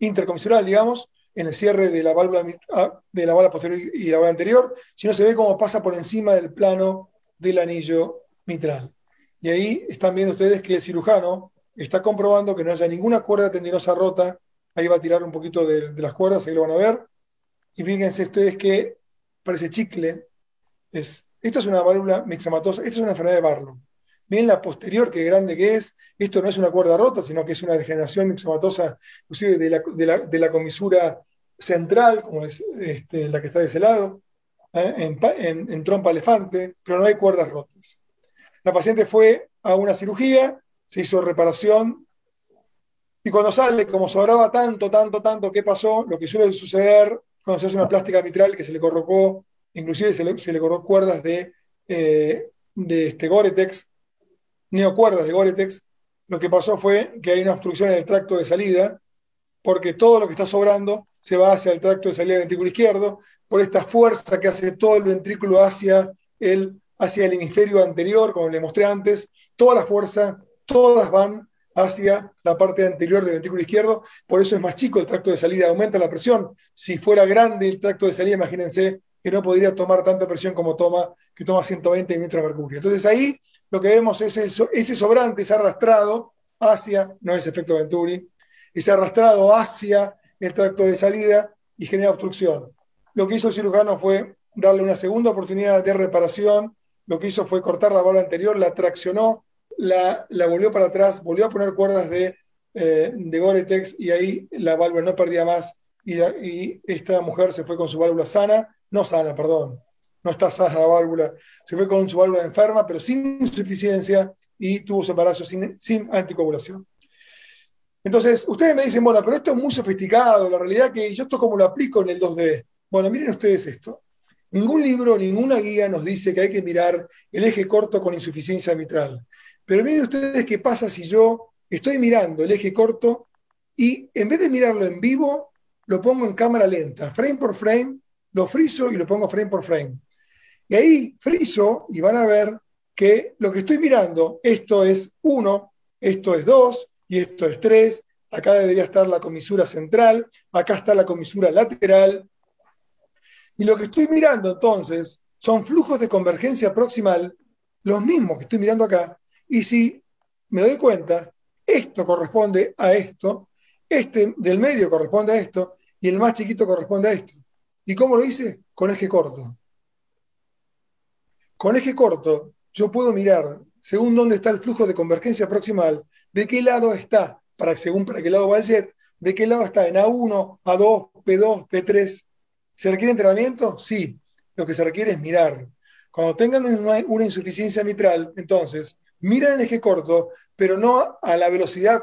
intercomisural, digamos, en el cierre de la válvula posterior y la válvula anterior, sino se ve cómo pasa por encima del plano del anillo mitral. Y ahí están viendo ustedes que el cirujano está comprobando que no haya ninguna cuerda tendinosa rota. Ahí va a tirar un poquito de las cuerdas, ahí lo van a ver. Y fíjense ustedes que parece chicle. Esta es una válvula mixomatosa, esta es una enfermedad de Barlow. Miren la posterior, qué grande que es. Esto no es una cuerda rota, sino que es una degeneración mixomatosa, inclusive de la comisura central, como es la que está de ese lado, en trompa elefante, pero no hay cuerdas rotas. La paciente fue a una cirugía, se hizo reparación, y cuando sale, como sobraba tanto, ¿qué pasó? Lo que suele suceder cuando se hace una plástica mitral, que se le colocó, inclusive se le colocó cuerdas de Gore-Tex, neocuerdas de Gore-Tex, lo que pasó fue que hay una obstrucción en el tracto de salida, porque todo lo que está sobrando se va hacia el tracto de salida del ventrículo izquierdo, por esta fuerza que hace todo el ventrículo hacia el hemisferio anterior, como le mostré antes, toda la fuerza, todas van hacia la parte anterior del ventrículo izquierdo, por eso es más chico el tracto de salida, aumenta la presión. Si fuera grande el tracto de salida, imagínense que no podría tomar tanta presión como que toma 120 milímetros de mercurio. Entonces ahí lo que vemos es ese sobrante, ese arrastrado hacia, no es efecto Venturi, ese arrastrado hacia el tracto de salida y genera obstrucción. Lo que hizo el cirujano fue darle una segunda oportunidad de reparación, lo que hizo fue cortar la válvula anterior, la traccionó, la volvió para atrás, volvió a poner cuerdas de Gore-Tex y ahí la válvula no perdía más y esta mujer se fue con su válvula sana, no sana, perdón, no está sana la válvula, se fue con su válvula enferma, pero sin insuficiencia y tuvo su embarazo sin anticoagulación. Entonces, ustedes me dicen, bueno, pero esto es muy sofisticado, la realidad que yo esto como lo aplico en el 2D. Bueno, miren ustedes esto. Ningún libro, ninguna guía nos dice que hay que mirar el eje corto con insuficiencia mitral. Pero miren ustedes qué pasa si yo estoy mirando el eje corto y en vez de mirarlo en vivo, lo pongo en cámara lenta, frame por frame, lo friso y lo pongo frame por frame. Y ahí friso y van a ver que lo que estoy mirando, esto es 1, esto es 2 y esto es 3. Acá debería estar la comisura central, acá está la comisura lateral, Y lo que estoy mirando entonces son flujos de convergencia proximal, los mismos que estoy mirando acá, y si me doy cuenta, esto corresponde a esto, este del medio corresponde a esto, y el más chiquito corresponde a esto. ¿Y cómo lo hice? Con eje corto. Con eje corto, yo puedo mirar, según dónde está el flujo de convergencia proximal, de qué lado está, según para qué lado va el jet, de qué lado está en A1, A2, P2, P3. ¿Se requiere entrenamiento? Sí. Lo que se requiere es mirar. Cuando tengan una insuficiencia mitral, entonces, miran el eje corto, pero no a la velocidad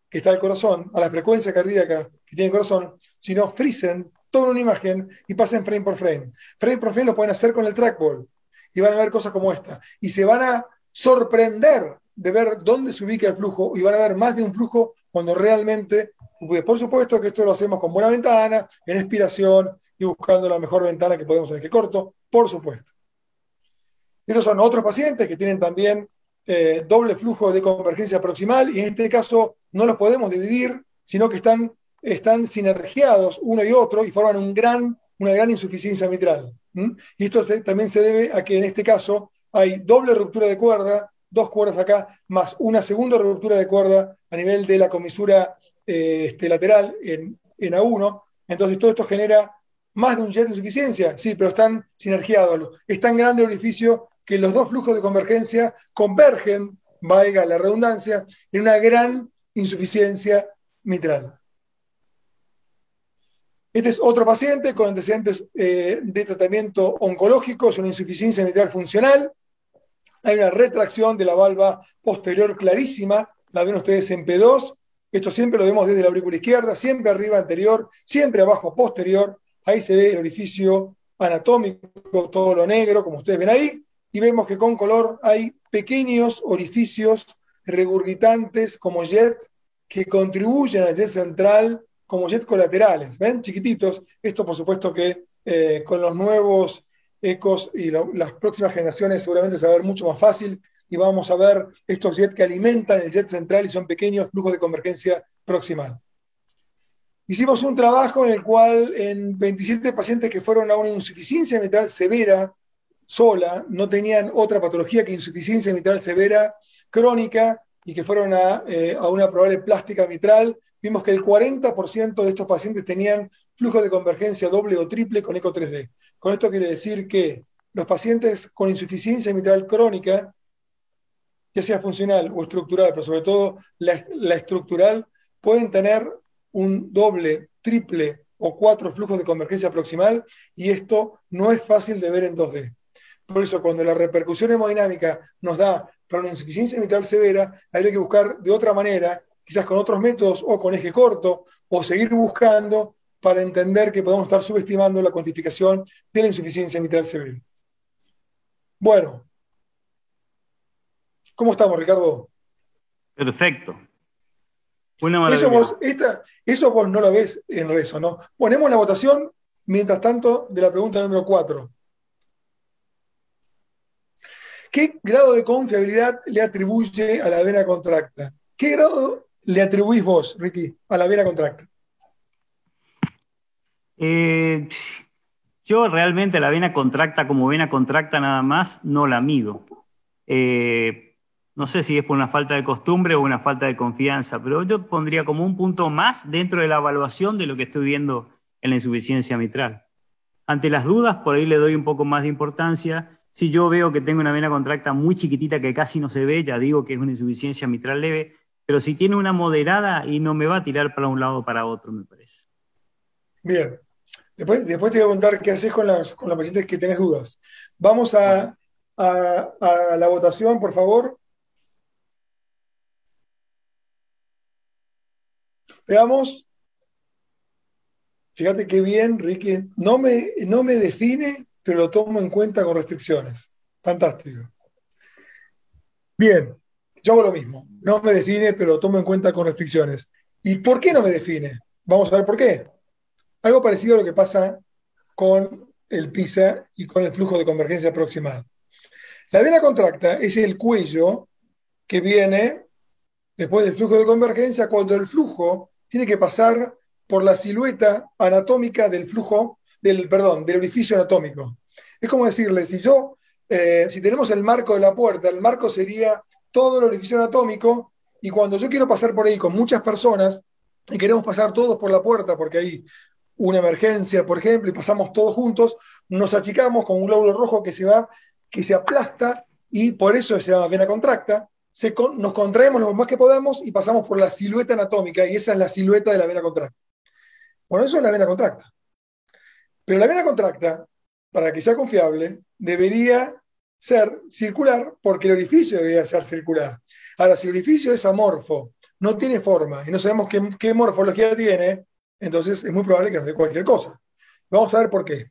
que está el corazón, a la frecuencia cardíaca que tiene el corazón, sino frisen toda una imagen y pasen frame por frame. Frame por frame lo pueden hacer con el trackball y van a ver cosas como esta. Y se van a sorprender de ver dónde se ubica el flujo y van a ver más de un flujo cuando realmente, por supuesto que esto lo hacemos con buena ventana, en expiración y buscando la mejor ventana que podemos en el que corto, por supuesto. Estos son otros pacientes que tienen también doble flujo de convergencia proximal y en este caso no los podemos dividir, sino que están sinergiados uno y otro y forman una gran insuficiencia mitral. Y esto también se debe a que en este caso hay doble ruptura de cuerda, dos cuerdas acá, más una segunda ruptura de cuerda a nivel de la comisura lateral en A1. Entonces todo esto genera más de un jet de insuficiencia, sí, pero están sinergiados. Es tan grande el orificio que los dos flujos de convergencia convergen, valga la redundancia, en una gran insuficiencia mitral. Este es otro paciente con antecedentes de tratamiento oncológico, es una insuficiencia mitral funcional. Hay una retracción de la valva posterior clarísima, la ven ustedes en P2. Esto siempre lo vemos desde la aurícula izquierda, siempre arriba anterior, siempre abajo posterior. Ahí se ve el orificio anatómico, todo lo negro, como ustedes ven ahí. Y vemos que con color hay pequeños orificios regurgitantes como jet que contribuyen al jet central como jet colaterales. ¿Ven? Chiquititos. Esto, por supuesto, que con los nuevos ecos y las próximas generaciones seguramente se va a ver mucho más fácil y vamos a ver estos jets que alimentan el jet central y son pequeños flujos de convergencia proximal. Hicimos un trabajo en el cual en 27 pacientes que fueron a una insuficiencia mitral severa sola, no tenían otra patología que insuficiencia mitral severa crónica y que fueron a una probable plástica mitral, vimos que el 40% de estos pacientes tenían flujo de convergencia doble o triple con eco 3D. Con esto quiere decir que los pacientes con insuficiencia mitral crónica, ya sea funcional o estructural, pero sobre todo la estructural, pueden tener un doble, triple o 4 flujos de convergencia proximal y esto no es fácil de ver en 2D. Por eso, cuando la repercusión hemodinámica nos da para una insuficiencia mitral severa, habría que buscar de otra manera, quizás con otros métodos o con eje corto, o seguir buscando para entender que podemos estar subestimando la cuantificación de la insuficiencia mitral severa. Bueno, ¿cómo estamos, Ricardo? Perfecto. Una maravilla. Eso vos no lo ves en Rezo, ¿no? Ponemos la votación, mientras tanto, de la pregunta número 4. ¿Qué grado de confiabilidad le atribuye a la vena contracta? ¿Qué grado le atribuís vos, Ricky, a la vena contracta? Yo realmente la vena contracta como vena contracta nada más no la mido. No sé si es por una falta de costumbre o una falta de confianza, pero yo pondría como un punto más dentro de la evaluación de lo que estoy viendo en la insuficiencia mitral. Ante las dudas, por ahí le doy un poco más de importancia. Si yo veo que tengo una vena contracta muy chiquitita que casi no se ve, ya digo que es una insuficiencia mitral leve, pero si tiene una moderada y no me va a tirar para un lado o para otro, me parece. Bien. Después te voy a contar qué haces con los pacientes que tenés dudas. Vamos a la votación, por favor. Veamos. Fíjate qué bien, Ricky. No me define, pero lo tomo en cuenta con restricciones. Fantástico. Bien, yo hago lo mismo. No me define, pero lo tomo en cuenta con restricciones. ¿Y por qué no me define? Vamos a ver por qué. Algo parecido a lo que pasa con el PISA y con el flujo de convergencia proximal. La vena contracta es el cuello que viene después del flujo de convergencia cuando el flujo tiene que pasar por la silueta anatómica del flujo del orificio anatómico. Es como decirle, si tenemos el marco de la puerta, el marco sería todo el orificio anatómico, y cuando yo quiero pasar por ahí con muchas personas, y queremos pasar todos por la puerta, porque hay una emergencia, por ejemplo, y pasamos todos juntos, nos achicamos con un glóbulo rojo que se aplasta, y por eso se llama vena contracta. Nos contraemos lo más que podamos y pasamos por la silueta anatómica, y esa es la silueta de la vena contracta. Bueno, eso es la vena contracta. Pero la vena contracta, para que sea confiable, debería ser circular, porque el orificio debería ser circular. Ahora, si el orificio es amorfo, no tiene forma, y no sabemos qué morfología tiene, entonces es muy probable que nos dé cualquier cosa. Vamos a ver por qué.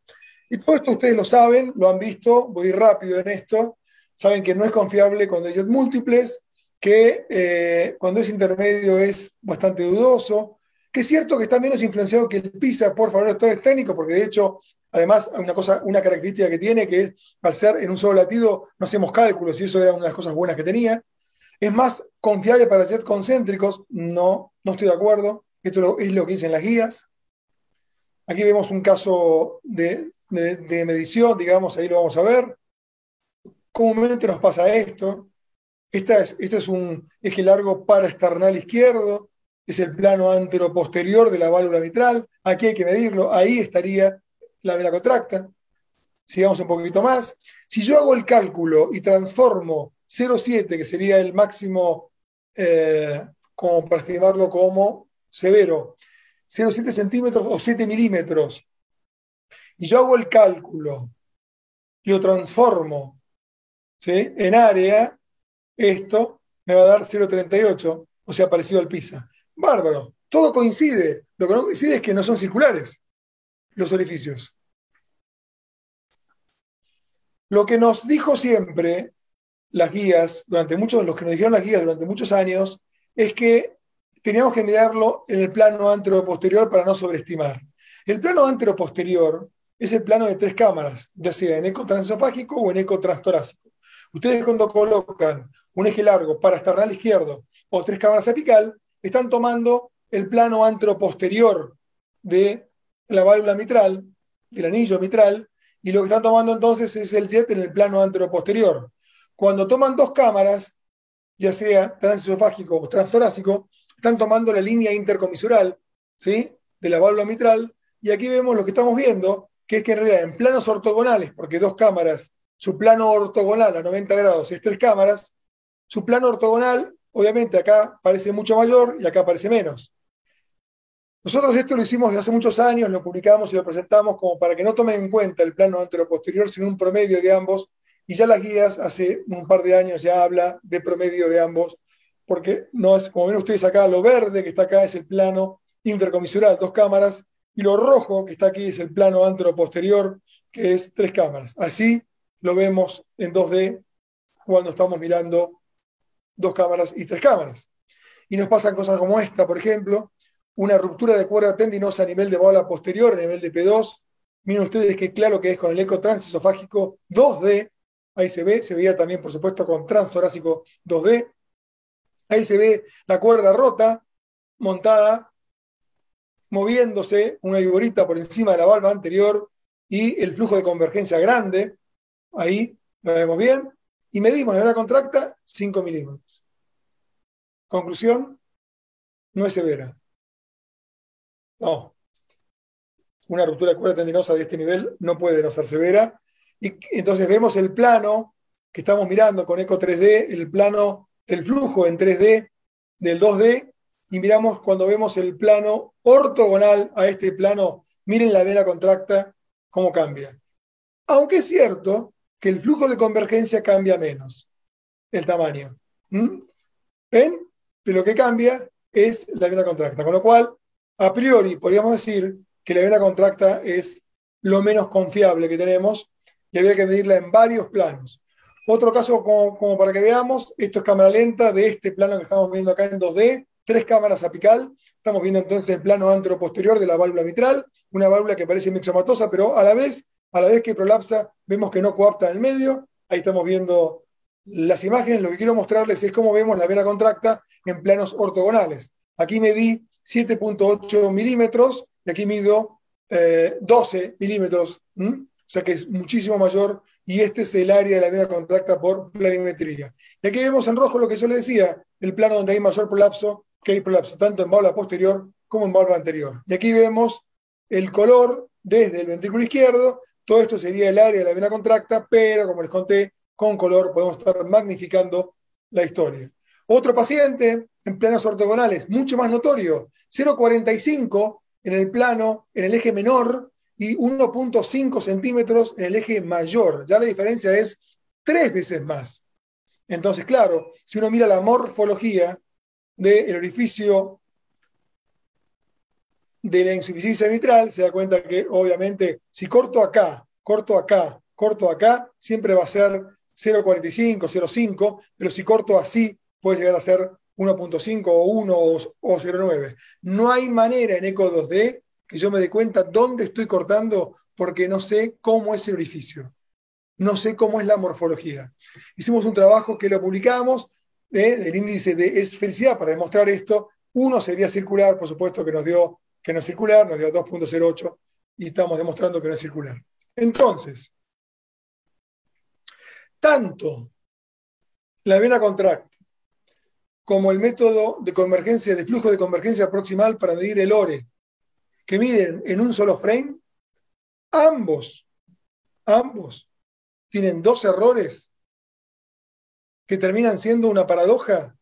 Y todo esto ustedes lo saben, lo han visto, voy rápido en esto, saben que no es confiable cuando hay jet múltiples, que cuando es intermedio es bastante dudoso, que es cierto que está menos influenciado que el PISA por factores técnicos, porque de hecho, además, hay una característica que tiene, que es, al ser en un solo latido, no hacemos cálculos, y eso era una de las cosas buenas que tenía. ¿Es más confiable para jets concéntricos? No, no estoy de acuerdo. Esto es lo que dicen las guías. Aquí vemos un caso de medición, digamos, ahí lo vamos a ver. Comúnmente nos pasa esto. Este es un eje largo paraesternal izquierdo, es el plano anteroposterior de la válvula mitral. Aquí hay que medirlo, ahí estaría la vena contracta. Sigamos un poquito más. Si yo hago el cálculo y transformo 0,7, que sería el máximo, como para estimarlo como severo, 0,7 centímetros o 7 milímetros, y yo hago el cálculo y lo transformo, ¿sí?, en área, esto me va a dar 0,38, o sea, parecido al PISA. Bárbaro, todo coincide. Lo que no coincide es que no son circulares los orificios. Lo que nos dijo siempre las guías, los que nos dijeron las guías durante muchos años, es que teníamos que mirarlo en el plano anteroposterior para no sobreestimar. El plano anteroposterior es el plano de 3 cámaras, ya sea en eco transesofágico o en eco transtorácico. Ustedes cuando colocan un eje largo paraesternal izquierdo o 3 cámaras apical, están tomando el plano anteroposterior de la válvula mitral, del anillo mitral, y lo que están tomando entonces es el jet en el plano anteroposterior. Cuando toman 2 cámaras, ya sea transesofágico o transtorácico, están tomando la línea intercomisural, ¿sí?, de la válvula mitral, y aquí vemos lo que estamos viendo, que es que en realidad en planos ortogonales, porque 2 cámaras, su plano ortogonal a 90 grados es 3 cámaras, su plano ortogonal, obviamente acá parece mucho mayor y acá parece menos. Nosotros esto lo hicimos desde hace muchos años, lo publicamos y lo presentamos como para que no tomen en cuenta el plano anteroposterior, sino un promedio de ambos, y ya las guías hace un par de años ya habla de promedio de ambos, porque no es, como ven ustedes acá, lo verde que está acá es el plano intercomisural, 2 cámaras, y lo rojo que está aquí es el plano anteroposterior, que es 3 cámaras. Así lo vemos en 2D cuando estamos mirando 2 cámaras y 3 cámaras. Y nos pasan cosas como esta, por ejemplo, una ruptura de cuerda tendinosa a nivel de válvula posterior, a nivel de P2. Miren ustedes qué claro que es con el eco transesofágico 2D. Ahí se veía también, por supuesto, con transtorácico 2D. Ahí se ve la cuerda rota, montada, moviéndose, una viborita por encima de la válvula anterior, y el flujo de convergencia grande. Ahí lo vemos bien. Y medimos la vena contracta 5 milímetros. Conclusión, no es severa. No, una ruptura de cuerda tendinosa de este nivel no puede no ser severa. Y entonces vemos el plano que estamos mirando con eco 3D, el plano del flujo en 3D del 2D, y miramos cuando vemos el plano ortogonal a este plano, miren la vena contracta, cómo cambia. Aunque es cierto que el flujo de convergencia cambia menos, el tamaño. ¿Ven? Pero lo que cambia es la vena contracta, con lo cual, a priori, podríamos decir que la vena contracta es lo menos confiable que tenemos y habría que medirla en varios planos. Otro caso, como para que veamos, esto es cámara lenta de este plano que estamos viendo acá en 2D, 3 cámaras apical. Estamos viendo entonces el plano anteroposterior de la válvula mitral, una válvula que parece mixomatosa, pero a la vez que prolapsa, vemos que no coapta en el medio. Ahí estamos viendo las imágenes. Lo que quiero mostrarles es cómo vemos la vena contracta en planos ortogonales. Aquí medí 7,8 milímetros y aquí mido 12 milímetros, o sea que es muchísimo mayor, y este es el área de la vena contracta por planimetría. Y aquí vemos en rojo lo que yo le decía, el plano donde hay mayor prolapso, que hay prolapso tanto en válvula posterior como en válvula anterior. Y aquí vemos el color desde el ventrículo izquierdo, todo esto sería el área de la vena contracta, pero como les conté, con color podemos estar magnificando la historia. Otro paciente en planos ortogonales, mucho más notorio, 0,45 en el plano, en el eje menor, y 1,5 centímetros en el eje mayor. Ya la diferencia es 3 veces más. Entonces, claro, si uno mira la morfología del orificio de la insuficiencia mitral, se da cuenta que obviamente si corto acá, corto acá, corto acá, siempre va a ser 0,45, 0,5, pero si corto así, puede llegar a ser 1,5 o 1 o 0,9. No hay manera en eco 2D que yo me dé cuenta dónde estoy cortando porque no sé cómo es el orificio. No sé cómo es la morfología. Hicimos un trabajo que lo publicamos del índice de esfericidad para demostrar esto. Uno sería circular, por supuesto que nos dio que no es circular, nos dio 2,08 y estamos demostrando que no es circular. Entonces, tanto la vena contracta como el método de convergencia, de flujo de convergencia proximal para medir el ORE, que miden en un solo frame, ambos tienen dos errores que terminan siendo una paradoja.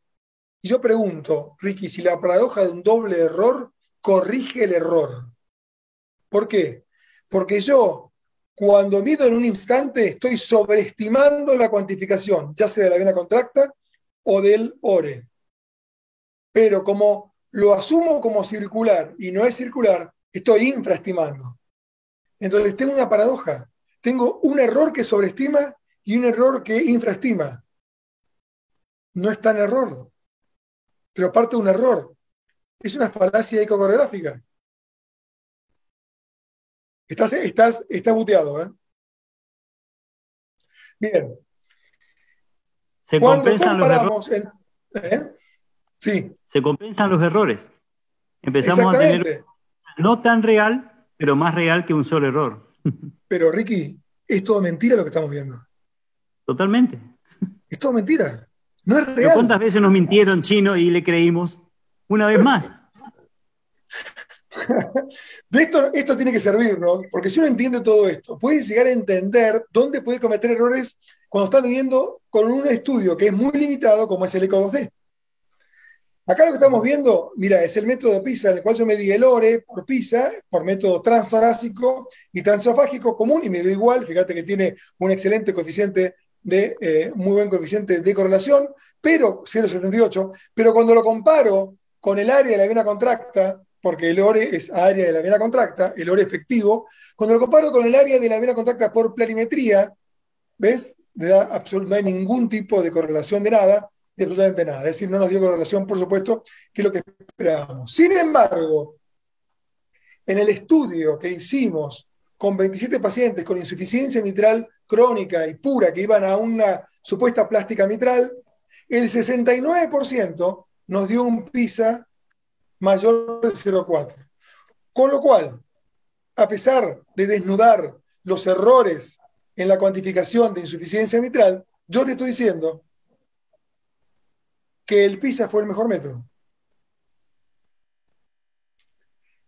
Y yo pregunto, Ricky, si la paradoja de un doble error corrige el error. ¿Por qué? Porque yo, cuando mido en un instante, estoy sobreestimando la cuantificación, ya sea de la vena contracta o del ORE. Pero como lo asumo como circular y no es circular, estoy infraestimando. Entonces tengo una paradoja. Tengo un error que sobreestima y un error que infraestima. No está en error, pero parte de un error. Es una falacia ecocardiogáfica. Estás buteado, ¿eh? Bien. Se Cuando compensan los errores. comparamos... ¿eh? Sí, Se compensan los errores. Empezamos a tener exactamente. no tan real, pero más real que un solo error. Pero Ricky, es todo mentira lo que estamos viendo. Totalmente. Es todo mentira. No es Pero ¿cuántas real. veces nos mintieron chino y le creímos? Una vez más. De esto tiene que servirnos, porque si uno entiende todo esto, puede llegar a entender dónde puede cometer errores cuando está midiendo con un estudio que es muy limitado, como es el ECO 2D. Acá lo que estamos viendo, mira, es el método PISA, en el cual yo medí el ORE por PISA, por método transtorácico y transofágico común, y me dio igual, fíjate que tiene un excelente coeficiente muy buen coeficiente de correlación, pero 0,78, pero cuando lo comparo con el área de la vena contracta, porque el ORE es área de la vena contracta, el ORE efectivo, cuando lo comparo con el área de la vena contracta por planimetría, ¿ves? No hay ningún tipo de correlación de nada, de absolutamente nada. Es decir, no nos dio correlación, por supuesto, que es lo que esperábamos. Sin embargo, en el estudio que hicimos con 27 pacientes con insuficiencia mitral crónica y pura que iban a una supuesta plástica mitral, el 69% nos dio un PISA mayor de 0,4. Con lo cual, a pesar de desnudar los errores en la cuantificación de insuficiencia mitral, yo te estoy diciendo que el PISA fue el mejor método.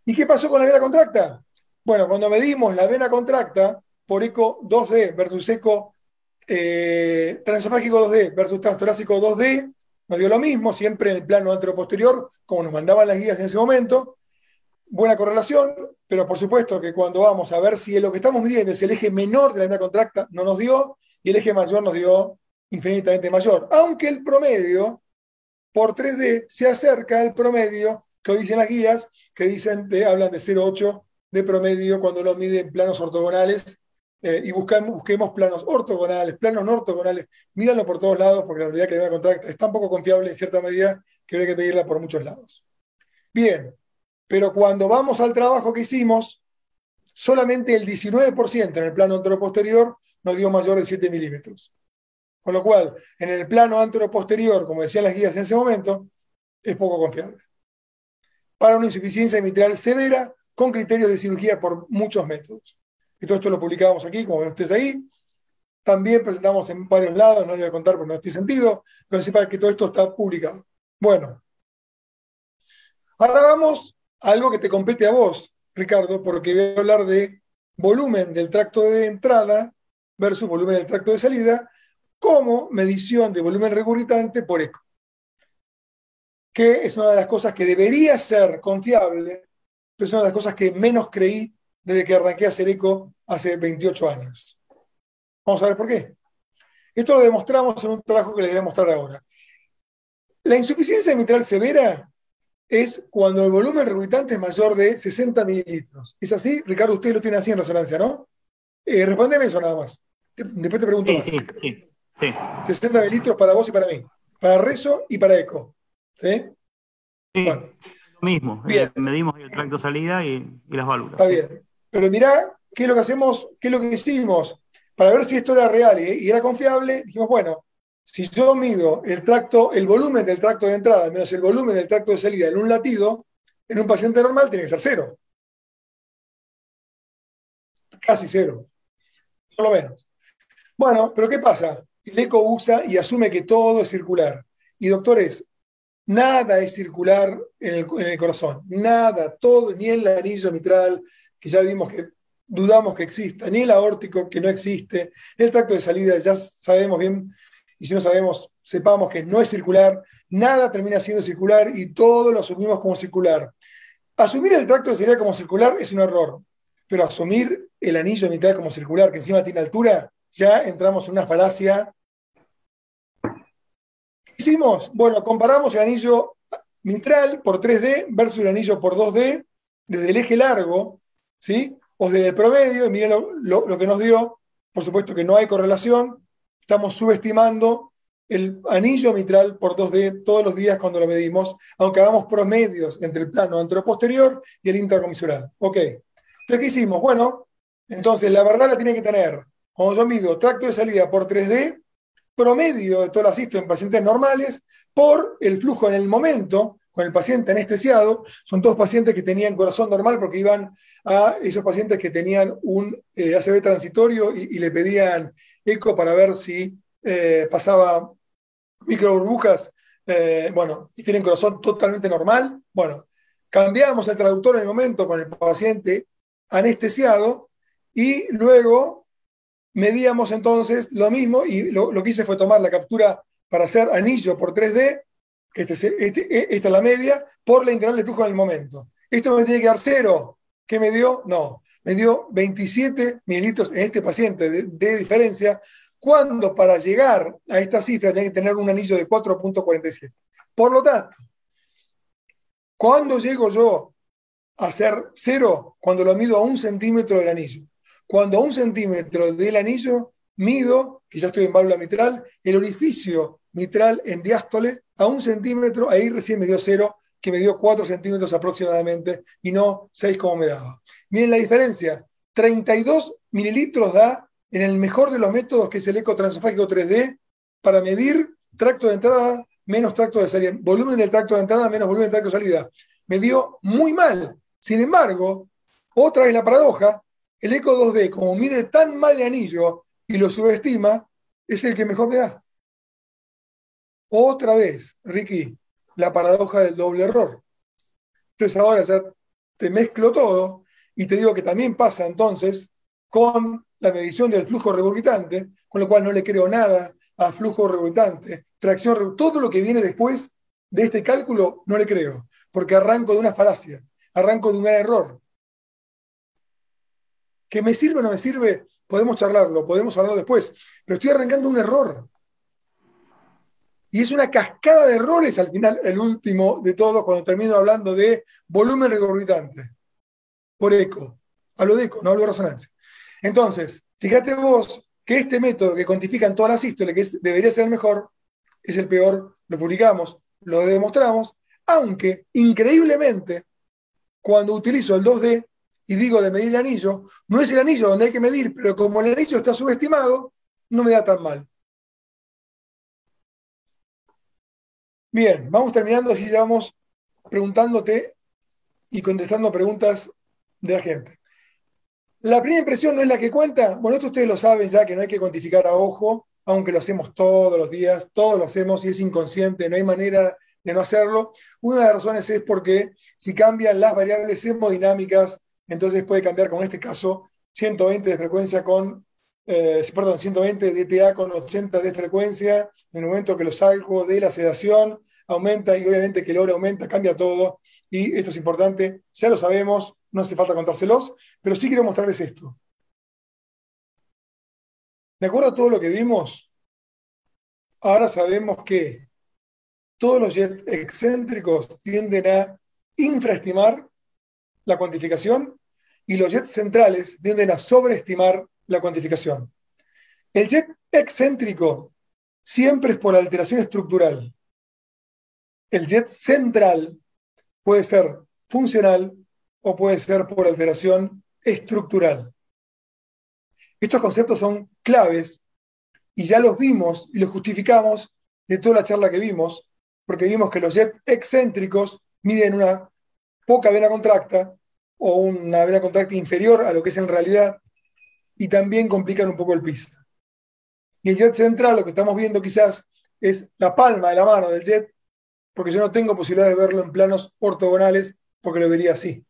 ¿Y qué pasó con la vena contracta? Bueno, cuando medimos la vena contracta por eco 2D versus eco transofágico 2D versus transtorácico 2D, nos dio lo mismo, siempre en el plano anteroposterior, como nos mandaban las guías en ese momento. Buena correlación, pero por supuesto que cuando vamos a ver si lo que estamos midiendo es el eje menor de la vena contracta, no nos dio, y el eje mayor nos dio infinitamente mayor. Aunque el promedio por 3D se acerca al promedio que hoy dicen las guías, que hablan de 0,8 de promedio cuando lo miden en planos ortogonales, y busquemos planos ortogonales, planos no ortogonales, mídanlo por todos lados, porque la realidad que la vena contracta es tan poco confiable en cierta medida que habría que medirla por muchos lados. Bien, pero cuando vamos al trabajo que hicimos, solamente el 19% en el plano anteroposterior nos dio mayor de 7 milímetros. Con lo cual, en el plano anteroposterior, como decían las guías en ese momento, es poco confiable. Para una insuficiencia mitral severa, con criterios de cirugía por muchos métodos. Y todo esto lo publicamos aquí, como ven ustedes ahí. También presentamos en varios lados, no les voy a contar porque no tiene sentido, pero sepan que todo esto está publicado. Bueno, ahora vamos a algo que te compete a vos, Ricardo, porque voy a hablar de volumen del tracto de entrada versus volumen del tracto de salida como medición de volumen regurgitante por eco, que es una de las cosas que debería ser confiable, pero es una de las cosas que menos creí desde que arranqué a hacer eco hace 28 años. Vamos a ver por qué. Esto lo demostramos en un trabajo que les voy a mostrar ahora. La insuficiencia mitral severa es cuando el volumen regurgitante es mayor de 60 mililitros. ¿Es así? Ricardo, usted lo tiene así en resonancia, ¿no? Respóndeme eso nada más. Después te pregunto más. Sí. 60 mililitros para vos y para mí. Para rezo y para eco. ¿Sí? Sí, bueno. Lo mismo. Medimos el tracto salida y las válvulas. Está bien. Pero mirá qué es lo que hacemos, qué es lo que hicimos. Para ver si esto era real y era confiable, dijimos, bueno, si yo mido el volumen del tracto de entrada menos el volumen del tracto de salida en un latido, en un paciente normal tiene que ser cero. Casi cero. Por lo menos. Bueno, pero ¿qué pasa? El eco usa y asume que todo es circular. Y doctores, nada es circular en el corazón. Nada, todo, ni el anillo mitral, que ya vimos que dudamos que exista, ni el aórtico, que no existe, ni el tracto de salida, ya sabemos bien, y si no sabemos, sepamos que no es circular. Nada termina siendo circular y todo lo asumimos como circular. Asumir el tracto de salida como circular es un error, pero asumir el anillo mitral como circular, que encima tiene altura, ya entramos en una falacia. ¿Qué hicimos? Bueno, comparamos el anillo mitral por 3D versus el anillo por 2D desde el eje largo, ¿sí? O desde el promedio, y miren lo que nos dio. Por supuesto que no hay correlación, estamos subestimando el anillo mitral por 2D todos los días cuando lo medimos, aunque hagamos promedios entre el plano anteroposterior y el intercomisural. Ok. Entonces, ¿qué hicimos? Bueno, entonces la verdad la tiene que tener. Cuando yo mido tracto de salida por 3D, promedio de todo el asisto en pacientes normales, por el flujo en el momento, con el paciente anestesiado, son todos pacientes que tenían corazón normal porque iban a esos pacientes que tenían un ACV transitorio y le pedían eco para ver si pasaba microburbujas, y tienen corazón totalmente normal. Bueno, cambiamos el traductor en el momento con el paciente anestesiado y luego medíamos entonces lo mismo y lo que hice fue tomar la captura para hacer anillo por 3D, que esta es la media, por la integral de flujo en el momento. Esto me tiene que dar 0. ¿Qué me dio? No, me dio 27 mililitros en este paciente de diferencia, cuando para llegar a esta cifra tiene que tener un anillo de 4.47. Por lo tanto, ¿cuándo llego yo a hacer 0? Cuando lo mido a 1 centímetro del anillo. Cuando a 1 centímetro del anillo mido, que ya estoy en válvula mitral, el orificio mitral en diástole a 1 centímetro, ahí recién me dio 0, que me dio 4 centímetros aproximadamente, y no 6 como me daba. Miren la diferencia, 32 mililitros da en el mejor de los métodos, que es el eco transesofágico 3D, para medir tracto de entrada menos tracto de salida, volumen del tracto de entrada menos volumen del tracto de salida. Me dio muy mal. Sin embargo, otra vez la paradoja, el eco 2D, como mide tan mal el anillo y lo subestima, es el que mejor me da. Otra vez, Ricky, la paradoja del doble error. Entonces ahora ya te mezclo todo y te digo que también pasa entonces con la medición del flujo regurgitante, con lo cual no le creo nada a flujo regurgitante, tracción, todo lo que viene después de este cálculo no le creo, porque arranco de una falacia, arranco de un gran error. ¿Que me sirve o no me sirve? Podemos hablarlo después, pero estoy arrancando un error. Y es una cascada de errores al final, el último de todo, cuando termino hablando de volumen regurgitante por eco. Hablo de eco, no hablo de resonancia. Entonces, fíjate vos que este método que cuantifica en toda la sístole, que debería ser el mejor, es el peor. Lo publicamos, lo demostramos, aunque increíblemente, cuando utilizo el 2D y digo de medir el anillo, no es el anillo donde hay que medir, pero como el anillo está subestimado, no me da tan mal. Bien, vamos terminando, así ya vamos preguntándote y contestando preguntas de la gente. La primera impresión no es la que cuenta. Bueno, esto ustedes lo saben ya, que no hay que cuantificar a ojo, aunque lo hacemos todos los días, todos lo hacemos y es inconsciente, no hay manera de no hacerlo. Una de las razones es porque si cambian las variables hemodinámicas, entonces puede cambiar, como en este caso, 120 de frecuencia con, 120 de DTA con 80 de frecuencia. En el momento que lo salgo de la sedación, aumenta y obviamente que el oro aumenta, cambia todo. Y esto es importante, ya lo sabemos, no hace falta contárselos, pero sí quiero mostrarles esto. De acuerdo a todo lo que vimos, ahora sabemos que todos los jets excéntricos tienden a infraestimar la cuantificación y los jets centrales tienden a sobreestimar la cuantificación. El jet excéntrico siempre es por alteración estructural. El jet central puede ser funcional o puede ser por alteración estructural. Estos conceptos son claves y ya los vimos y los justificamos de toda la charla que vimos, porque vimos que los jets excéntricos miden una poca vena contracta o una vena contracta inferior a lo que es en realidad y también complican un poco el pista. Y el jet central, lo que estamos viendo quizás es la palma de la mano del jet, porque yo no tengo posibilidad de verlo en planos ortogonales porque lo vería así.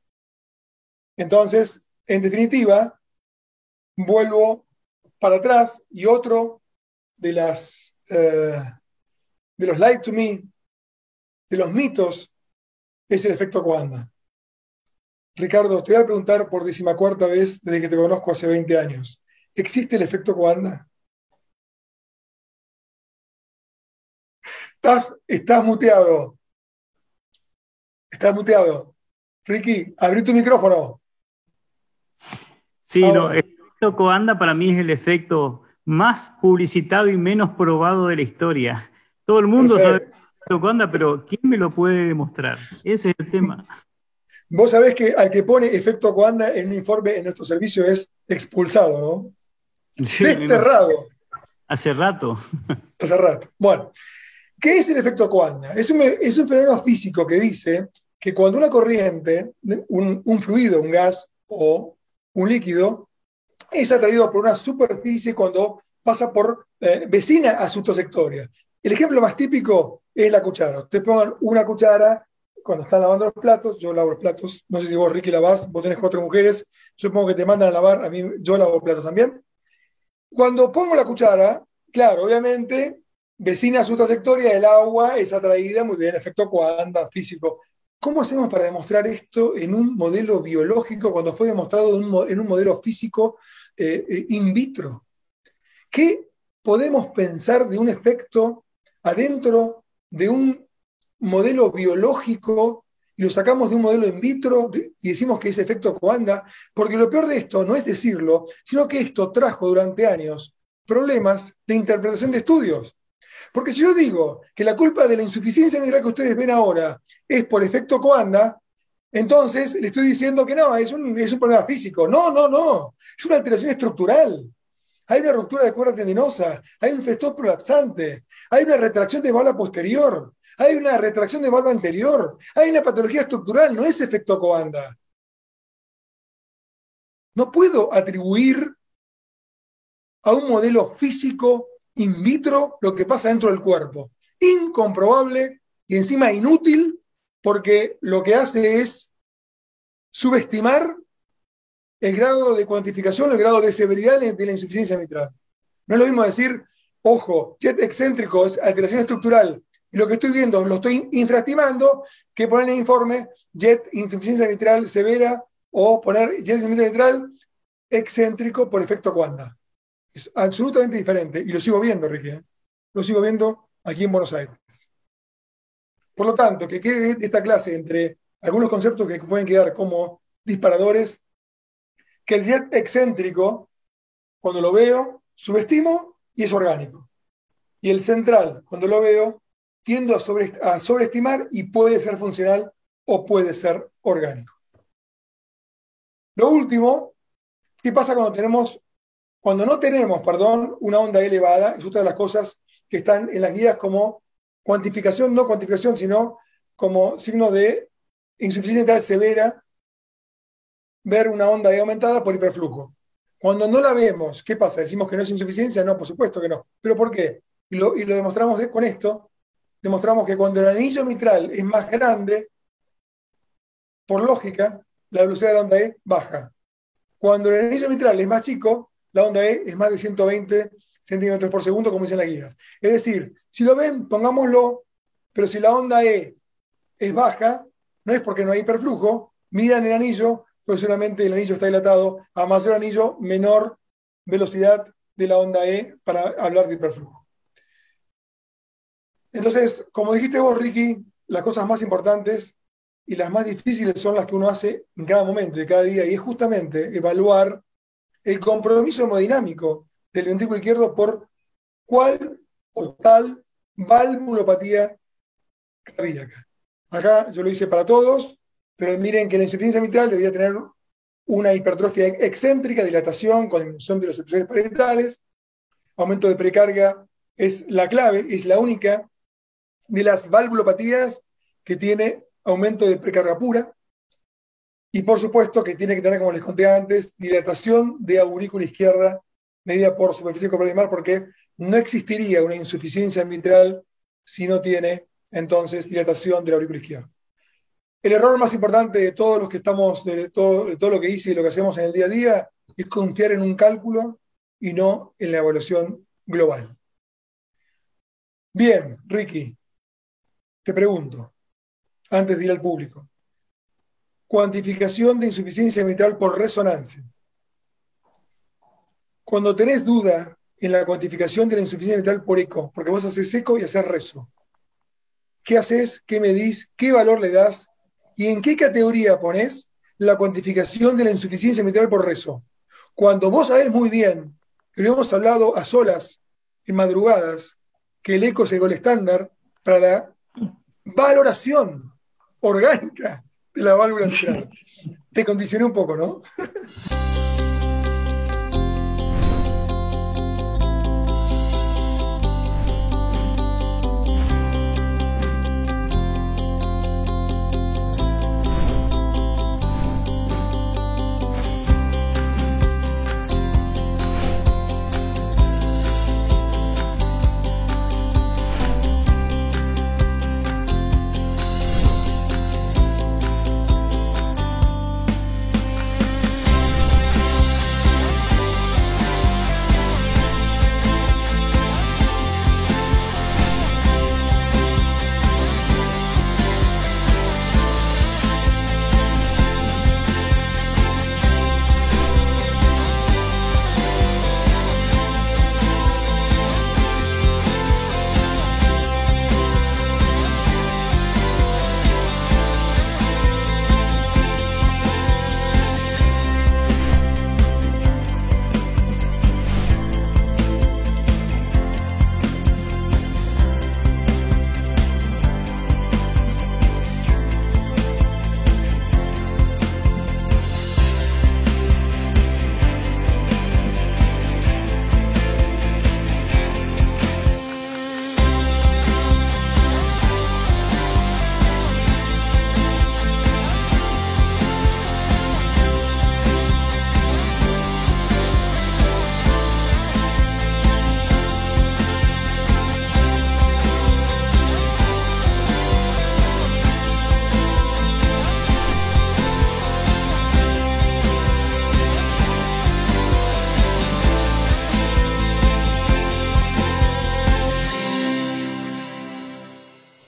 Entonces, en definitiva, vuelvo para atrás y otro de los light to me, de los mitos, es el efecto Coanda. Ricardo, te voy a preguntar por 14ª vez desde que te conozco hace 20 años. ¿Existe el efecto Coanda? Estás muteado. Estás muteado. Ricky, abrí tu micrófono. Sí, Ahora. el efecto Coanda para mí es el efecto más publicitado y menos probado de la historia. Todo el mundo sabe el efecto Coanda, pero ¿quién me lo puede demostrar? Ese es el tema. Vos sabés que al que pone efecto Coanda en un informe en nuestro servicio es expulsado, ¿no? Sí, desterrado. Hace rato. Hace rato. Bueno, ¿qué es el efecto Coanda? Es un fenómeno físico que dice que cuando una corriente, un fluido, un gas o un líquido, es atraído por una superficie cuando pasa por vecina a su trayectoria. El ejemplo más típico es la cuchara. Ustedes pongan una cuchara cuando están lavando los platos, yo lavo los platos, no sé si vos, Ricky, lavás, vos tenés 4 mujeres, yo supongo que te mandan a lavar, a mí yo lavo platos también. Cuando pongo la cuchara, claro, obviamente, vecina a su trayectoria, el agua es atraída, muy bien, efecto Coanda, físico. ¿Cómo hacemos para demostrar esto en un modelo biológico cuando fue demostrado en un modelo físico in vitro? ¿Qué podemos pensar de un efecto adentro de un modelo biológico y lo sacamos de un modelo in vitro y decimos que es efecto Coanda? Porque lo peor de esto no es decirlo, sino que esto trajo durante años problemas de interpretación de estudios. Porque si yo digo que la culpa de la insuficiencia mineral que ustedes ven ahora es por efecto Coanda, entonces le estoy diciendo que no, es un problema físico. No, no, no. Es una alteración estructural. Hay una ruptura de cuerda tendinosa, hay un festón prolapsante, hay una retracción de válvula posterior, hay una retracción de válvula anterior, hay una patología estructural, no es efecto Coanda. No puedo atribuir a un modelo físico in vitro lo que pasa dentro del cuerpo. Incomprobable y encima inútil, porque lo que hace es subestimar el grado de cuantificación, el grado de severidad de la insuficiencia mitral. No es lo mismo decir, ojo, jet excéntrico es alteración estructural, y lo que estoy viendo lo estoy infraestimando, que poner en el informe jet insuficiencia mitral severa o poner jet insuficiencia mitral excéntrico por efecto Coanda. Es absolutamente diferente, y lo sigo viendo, Ricky. Lo sigo viendo aquí en Buenos Aires. Por lo tanto, que quede esta clase entre algunos conceptos que pueden quedar como disparadores, que el jet excéntrico, cuando lo veo, subestimo y es orgánico. Y el central, cuando lo veo, tiendo a sobreestimar y puede ser funcional o puede ser orgánico. Lo último, ¿qué pasa cuando no tenemos, una onda elevada? Es otra de las cosas que están en las guías como cuantificación, no cuantificación, sino como signo de insuficiencia mitral severa ver una onda E aumentada por hiperflujo. Cuando no la vemos, ¿qué pasa? ¿Decimos que no es insuficiencia? No, por supuesto que no. ¿Pero por qué? Y lo demostramos con esto. Demostramos que cuando el anillo mitral es más grande, por lógica, la velocidad de la onda E baja. Cuando el anillo mitral es más chico, la onda E es más de 120 centímetros por segundo, como dicen las guías. Es decir, si lo ven, pongámoslo, pero si la onda E es baja, no es porque no hay hiperflujo, midan el anillo, pues solamente el anillo está dilatado, a mayor anillo, menor velocidad de la onda E para hablar de hiperflujo. Entonces, como dijiste vos, Ricky, las cosas más importantes y las más difíciles son las que uno hace en cada momento y cada día, y es justamente evaluar el compromiso hemodinámico del ventrículo izquierdo por cuál o tal valvulopatía cardíaca. Acá yo lo hice para todos, pero miren que la insuficiencia mitral debería tener una hipertrofia excéntrica, dilatación con disminución de los episodios parietales, aumento de precarga es la clave, es la única de las valvulopatías que tiene aumento de precarga pura, y por supuesto que tiene que tener, como les conté antes, dilatación de aurícula izquierda medida por superficie corporal, porque no existiría una insuficiencia mitral si no tiene entonces dilatación de la aurícula izquierda. El error más importante de todos los que estamos, de todo lo que hice y lo que hacemos en el día a día, es confiar en un cálculo y no en la evaluación global. Bien, Ricky, te pregunto, antes de ir al público, cuantificación de insuficiencia mitral por resonancia. Cuando tenés duda en la cuantificación de la insuficiencia mitral por eco, porque vos haces eco y haces rezo, ¿qué haces? ¿Qué medís? ¿Qué valor le das? ¿Y en qué categoría ponés la cuantificación de la insuficiencia mitral por rezo? Cuando vos sabés muy bien, que lo hemos hablado a solas, en madrugadas, que el eco es el gol estándar para la valoración orgánica de la válvula mitral. Te condicioné un poco, ¿no?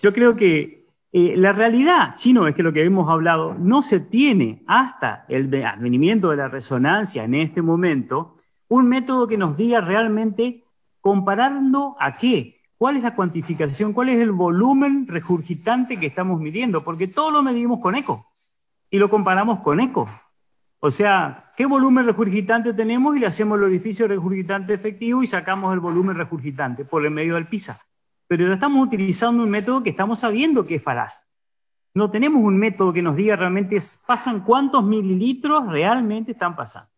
Yo creo que la realidad, Chino, es que lo que hemos hablado no se tiene hasta el advenimiento de la resonancia en este momento un método que nos diga realmente comparando a qué, cuál es la cuantificación, cuál es el volumen regurgitante que estamos midiendo, porque todo lo medimos con eco y lo comparamos con eco. O sea, ¿qué volumen regurgitante tenemos? Y le hacemos el orificio regurgitante efectivo y sacamos el volumen regurgitante por el medio del PISA. Pero estamos utilizando un método que estamos sabiendo que es falaz. No tenemos un método que nos diga realmente pasan cuántos mililitros realmente están pasando.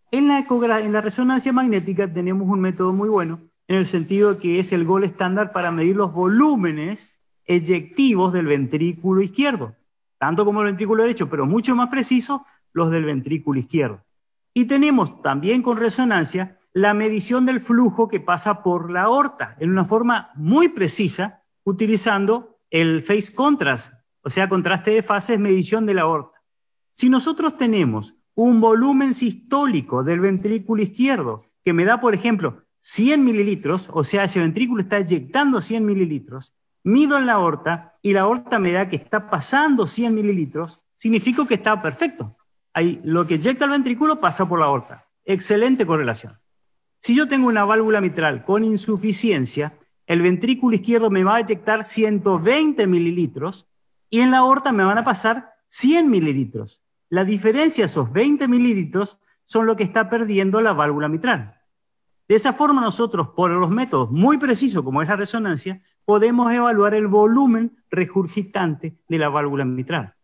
En la resonancia magnética tenemos un método muy bueno, en el sentido que es el gold estándar para medir los volúmenes eyectivos del ventrículo izquierdo, tanto como el ventrículo derecho, pero mucho más preciso los del ventrículo izquierdo. Y tenemos también con resonancia la medición del flujo que pasa por la aorta en una forma muy precisa, utilizando el phase contrast, o sea, contraste de fases, medición de la aorta. Si nosotros tenemos un volumen sistólico del ventrículo izquierdo que me da, por ejemplo, 100 mililitros, o sea, ese ventrículo está eyectando 100 mililitros, mido en la aorta y la aorta me da que está pasando 100 mililitros, significa que está perfecto. Ahí, lo que eyecta el ventrículo pasa por la aorta. Excelente correlación. Si yo tengo una válvula mitral con insuficiencia, el ventrículo izquierdo me va a eyectar 120 mililitros y en la aorta me van a pasar 100 mililitros. La diferencia, esos 20 mililitros, son lo que está perdiendo la válvula mitral. De esa forma nosotros, por los métodos muy precisos como es la resonancia, podemos evaluar el volumen regurgitante de la válvula mitral.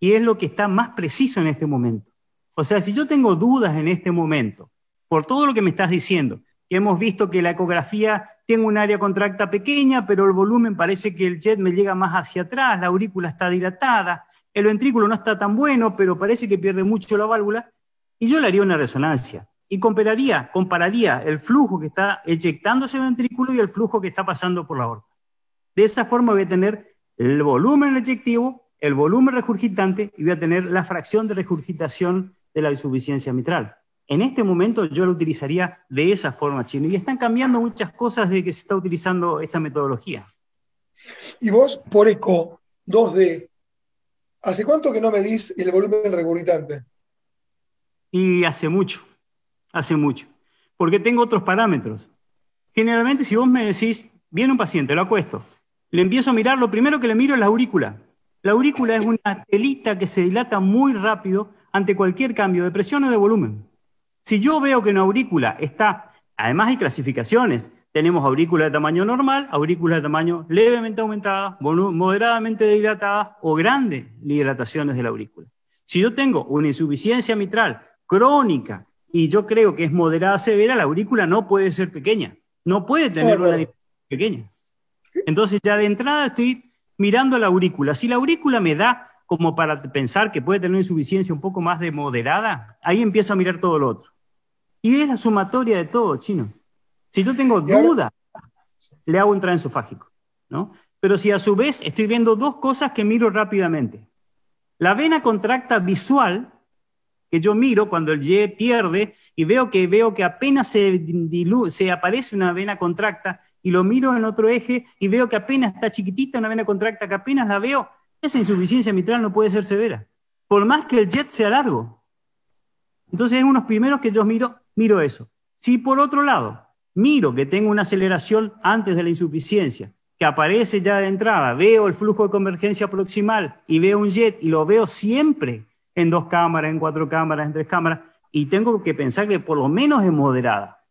Y es lo que está más preciso en este momento. O sea, si yo tengo dudas en este momento, por todo lo que me estás diciendo, que hemos visto que la ecografía tiene un área contracta pequeña, pero el volumen parece que el jet me llega más hacia atrás, la aurícula está dilatada, el ventrículo no está tan bueno, pero parece que pierde mucho la válvula, y yo le haría una resonancia y compararía el flujo que está eyectando ese ventrículo y el flujo que está pasando por la aorta. De esa forma voy a tener el volumen eyectivo, el volumen regurgitante y voy a tener la fracción de regurgitación de la insuficiencia mitral. En este momento yo lo utilizaría de esa forma, Chino, y están cambiando muchas cosas desde que se está utilizando esta metodología. Y vos, por eco 2D, ¿hace cuánto que no medís el volumen regurgitante? Y hace mucho, porque tengo otros parámetros. Generalmente, si vos me decís, viene un paciente, lo acuesto, le empiezo a mirar, lo primero que le miro es la aurícula. La aurícula es una telita que se dilata muy rápido ante cualquier cambio de presión o de volumen. Si yo veo que una aurícula está, además hay clasificaciones, tenemos aurícula de tamaño normal, aurícula de tamaño levemente aumentada, moderadamente dilatada o grandes dilataciones de la aurícula. Si yo tengo una insuficiencia mitral crónica y yo creo que es moderada severa, la aurícula no puede ser pequeña, no puede tener una distancia pequeña. Entonces ya de entrada estoy mirando la aurícula. Si la aurícula me da como para pensar que puede tener una insuficiencia un poco más de moderada, ahí empiezo a mirar todo lo otro. Y es la sumatoria de todo, Chino. Si yo tengo duda, le hago un transesofágico, ¿no? Pero si a su vez estoy viendo dos cosas que miro rápidamente. La vena contracta visual, que yo miro cuando el Y pierde y veo que apenas se aparece una vena contracta y lo miro en otro eje y veo que apenas está chiquitita una vena contracta, que apenas la veo, esa insuficiencia mitral no puede ser severa, por más que el jet sea largo. Entonces es unos primeros que yo miro eso. Si por otro lado miro que tengo una aceleración antes de la insuficiencia, que aparece ya de entrada, veo el flujo de convergencia proximal y veo un jet y lo veo siempre en 2 cámaras, en 4 cámaras, en 3 cámaras, y tengo que pensar que por lo menos es moderada.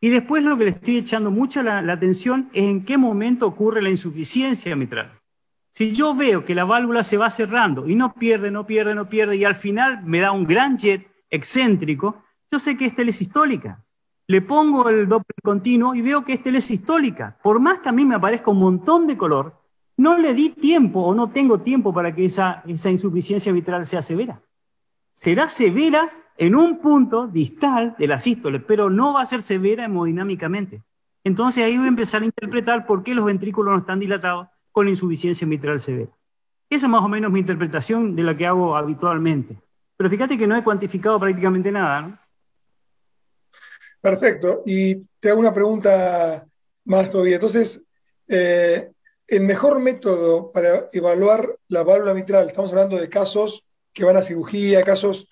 Y después lo que le estoy echando mucho la atención es en qué momento ocurre la insuficiencia mitral. Si yo veo que la válvula se va cerrando y no pierde, y al final me da un gran jet excéntrico, yo sé que es telesistólica. Le pongo el Doppler continuo y veo que es telesistólica. Por más que a mí me aparezca un montón de color, no le di tiempo o no tengo tiempo para que esa insuficiencia mitral sea severa. Será severa en un punto distal de la sístole, pero no va a ser severa hemodinámicamente. Entonces ahí voy a empezar a interpretar por qué los ventrículos no están dilatados con insuficiencia mitral severa. Esa es más o menos mi interpretación de la que hago habitualmente. Pero fíjate que no he cuantificado prácticamente nada, ¿no? Perfecto. Y te hago una pregunta más todavía. Entonces, el mejor método para evaluar la válvula mitral, estamos hablando de casos que van a cirugía, casos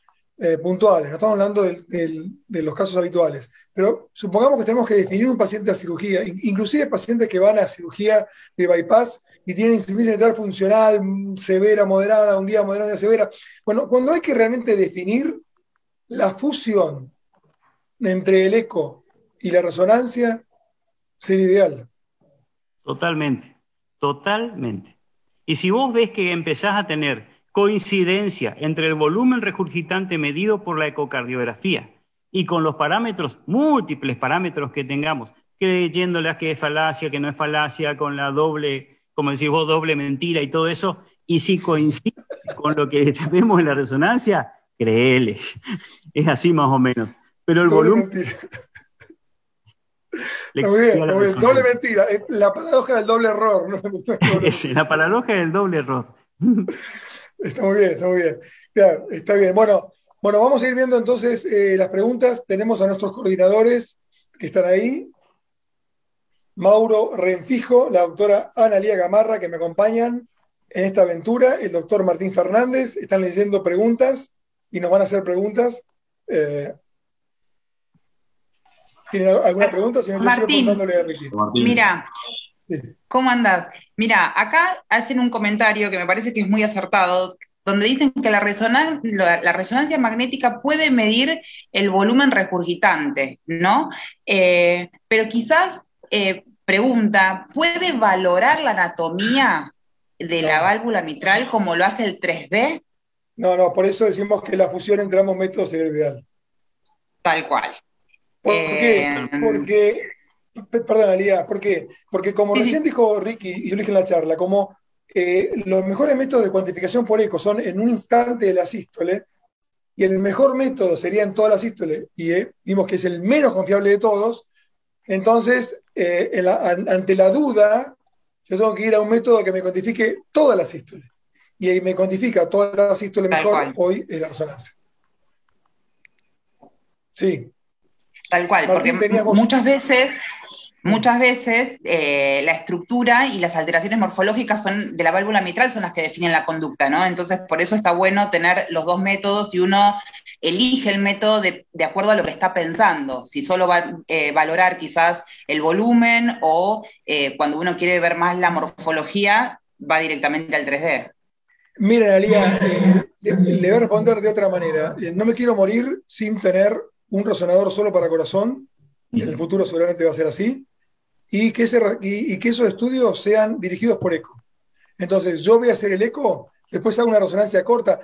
puntuales, no estamos hablando de los casos habituales, pero supongamos que tenemos que definir un paciente a cirugía, inclusive pacientes que van a cirugía de bypass y tienen insuficiencia mitral funcional, severa, moderada, un día moderada, un día severa. Bueno, cuando hay que realmente definir la fusión entre el eco y la resonancia, sería ideal. Totalmente. Y si vos ves que empezás a tener coincidencia entre el volumen regurgitante medido por la ecocardiografía y con los parámetros, múltiples parámetros que tengamos, creyéndole a que es falacia, que no es falacia, con la doble, como decís vos, doble mentira y todo eso, y si coincide con lo que vemos en la resonancia, Créele, es así más o menos. Pero el Doble volumen mentira. le Está muy bien, cambia la está muy bien. Doble resonancia. mentira. Es la paradoja del doble error, ¿no? No es doble Es mentira. la paradoja del doble error. Está muy bien, está muy bien. Claro, está bien. Bueno, vamos a ir viendo entonces las preguntas. Tenemos a nuestros coordinadores que están ahí. Mauro Renfijo, la doctora Ana Lía Gamarra, que me acompañan en esta aventura, el doctor Martín Fernández, están leyendo preguntas y nos van a hacer preguntas. Eh, ¿Tienen alguna pregunta? Si no, yo sigo Martín, preguntándole a Ricky. Martín. mira, Sí. ¿cómo andás? Mira, acá hacen un comentario que me parece que es muy acertado, donde dicen que la resonancia magnética puede medir el volumen regurgitante, ¿no? Pero quizás, pregunta, ¿puede valorar la anatomía de la No, válvula mitral como lo hace el 3D? no, por eso decimos que la fusión entre ambos métodos sería ideal. Tal cual. ¿Por qué? Eh, Porque, perdón, Lía, ¿por qué? Porque como sí, recién sí, dijo Ricky, y yo lo dije en la charla, como los mejores métodos de cuantificación por eco son en un instante de la sístole, y el mejor método sería en toda la sístole, y vimos que es el menos confiable de todos, entonces, ante la duda, yo tengo que ir a un método que me cuantifique toda la sístole. Y ahí me cuantifica toda la sístole tal mejor, cual. hoy es la resonancia. Sí. Tal cual, porque Martín, tenías vos. muchas veces la estructura y las alteraciones morfológicas de la válvula mitral son las que definen la conducta, ¿no? Entonces, por eso está bueno tener los dos métodos y uno elige el método de acuerdo a lo que está pensando, si solo va a valorar quizás el volumen o cuando uno quiere ver más la morfología, va directamente al 3D. Miren, Alía, le voy a responder de otra manera. No me quiero morir sin tener un resonador solo para corazón. En el futuro seguramente va a ser así. Y que esos estudios sean dirigidos por eco. Entonces, yo voy a hacer el eco, después hago una resonancia corta.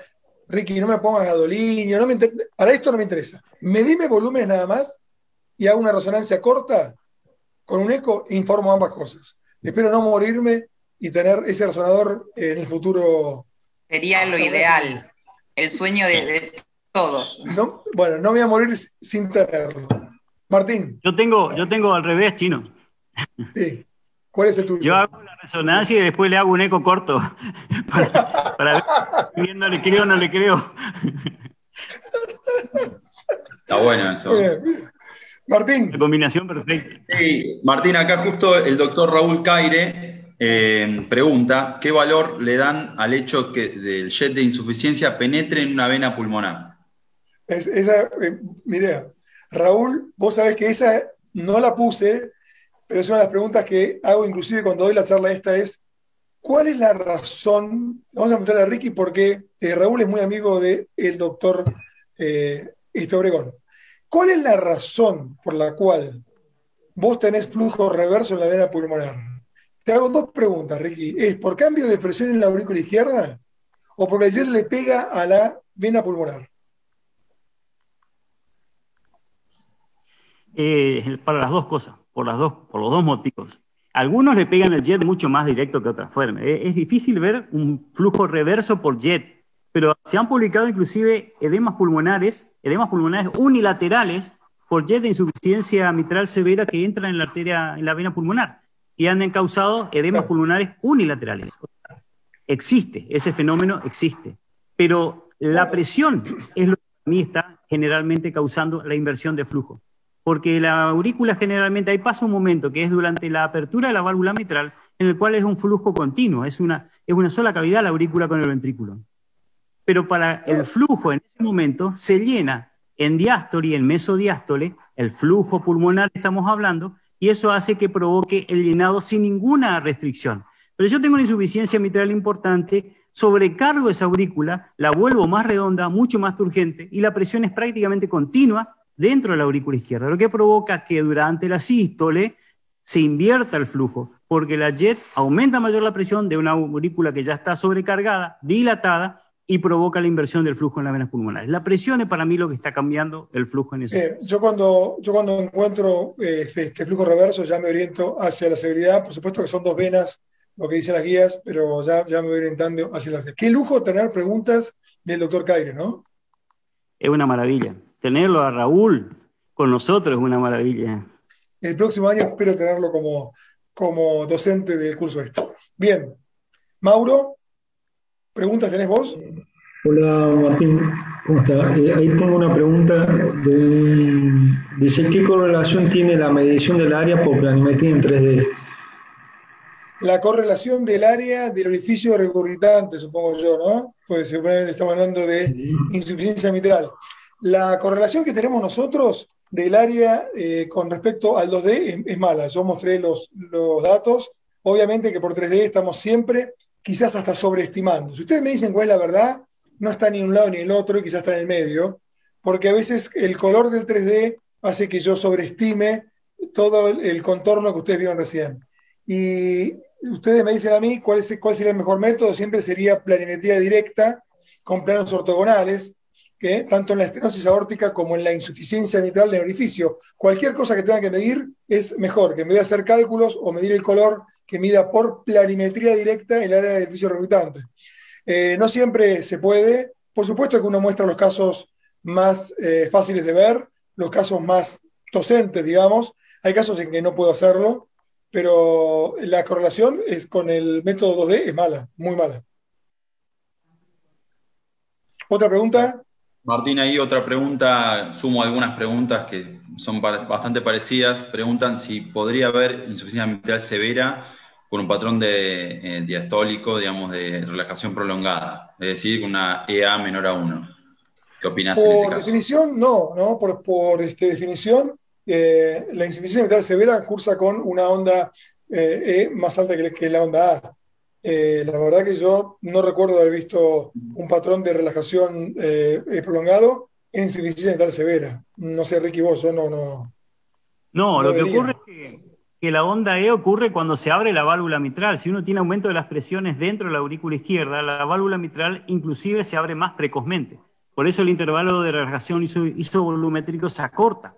Ricky, no me pongas gadolinio, para esto no me interesa. Medime volúmenes nada más y hago una resonancia corta con un eco e informo ambas cosas. Espero no morirme y tener ese resonador en el futuro. Sería lo ideal, el sueño de todos. No, bueno, no me voy a morir sin tenerlo. Martín. Yo tengo al revés, Chino. Sí. ¿Cuál es el tuyo? Yo hago la resonancia y después le hago un eco corto para ver si no le creo o no le creo. Está bueno eso. Bien. Martín. La combinación perfecta. Sí, Martín, acá justo el doctor Raúl Caire pregunta, ¿qué valor le dan al hecho que del jet de insuficiencia penetre en una vena pulmonar? Mire, Raúl, vos sabés que esa no la puse, pero es una de las preguntas que hago inclusive cuando doy la charla esta es, ¿cuál es la razón? Vamos a preguntarle a Ricky porque Raúl es muy amigo del doctor Obregón. ¿Cuál es la razón por la cual vos tenés flujo reverso en la vena pulmonar? Te hago dos preguntas, Ricky. ¿Es por cambio de presión en la aurícula izquierda o porque el jet le pega a la vena pulmonar? Para las dos cosas, por los dos motivos. Algunos le pegan el jet mucho más directo que otras formas. Es difícil ver un flujo reverso por jet, pero se han publicado inclusive edemas pulmonares unilaterales por jet de insuficiencia mitral severa que entran en la arteria, en la vena pulmonar, y han causado edemas pulmonares unilaterales. Existe, ese fenómeno existe, pero la presión es lo que a mí está generalmente causando la inversión de flujo. Porque la aurícula generalmente, ahí pasa un momento que es durante la apertura de la válvula mitral, en el cual es un flujo continuo, es una sola cavidad la aurícula con el ventrículo. Pero para el flujo en ese momento se llena en diástole y en mesodiástole, el flujo pulmonar estamos hablando, y eso hace que provoque el llenado sin ninguna restricción. Pero yo tengo una insuficiencia mitral importante, sobrecargo esa aurícula, la vuelvo más redonda, mucho más turgente, y la presión es prácticamente continua dentro de la aurícula izquierda, lo que provoca que durante la sístole se invierta el flujo, porque la jet aumenta mayor la presión de una aurícula que ya está sobrecargada, dilatada, y provoca la inversión del flujo en las venas pulmonares. La presión es para mí lo que está cambiando el flujo en ese. Yo cuando encuentro este flujo reverso ya me oriento hacia la severidad, por supuesto que son dos venas, lo que dicen las guías, pero ya me voy orientando hacia la severidad. Qué lujo tener preguntas del doctor Caire, ¿no? es una maravilla. Tenerlo a Raúl con nosotros es una maravilla. El próximo año espero tenerlo como docente del curso este. Bien. Mauro, ¿preguntas tenés vos? Hola Martín, ¿cómo está? Ahí tengo una pregunta. Dice, ¿qué correlación tiene la medición del área por planimetría en 3D? La correlación del área del orificio regurgitante, supongo yo, ¿no? Pues seguramente estamos hablando de insuficiencia mitral. La correlación que tenemos nosotros del área con respecto al 2D es mala. Yo mostré los datos. Obviamente que por 3D estamos siempre, quizás hasta sobreestimando. Si ustedes me dicen cuál es la verdad, no está ni en un lado ni en el otro y quizás está en el medio, porque a veces el color del 3D hace que yo sobreestime todo el contorno que ustedes vieron recién. Y ustedes me dicen a mí cuál sería el mejor método, siempre sería planimetría directa con planos ortogonales, que tanto en la estenosis aórtica como en la insuficiencia mitral del orificio. Cualquier cosa que tenga que medir es mejor que en vez de hacer cálculos o medir el color, que mida por planimetría directa el área del orificio regurgitante. No siempre se puede. Por supuesto que uno muestra los casos más fáciles de ver, los casos más docentes, digamos. Hay casos en que no puedo hacerlo, pero la correlación es con el método 2D es mala, muy mala. ¿Otra pregunta? Martín, ahí otra pregunta, sumo algunas preguntas que son bastante parecidas. Preguntan si podría haber insuficiencia mitral severa con un patrón de diastólico, digamos, de relajación prolongada, es decir, con una EA menor a 1. ¿Qué opinas en ese Por caso? definición, no, ¿no? Por definición, la insuficiencia mitral severa cursa con una onda E más alta que la onda A. La verdad que yo no recuerdo haber visto un patrón de relajación prolongado en insuficiencia mitral severa. No sé, Ricky, vos, yo no No, lo que debería. ocurre es que la onda E ocurre cuando se abre la válvula mitral. Si uno tiene aumento de las presiones dentro de la aurícula izquierda, la válvula mitral inclusive se abre más precozmente. Por eso el intervalo de relajación isovolumétrico se acorta,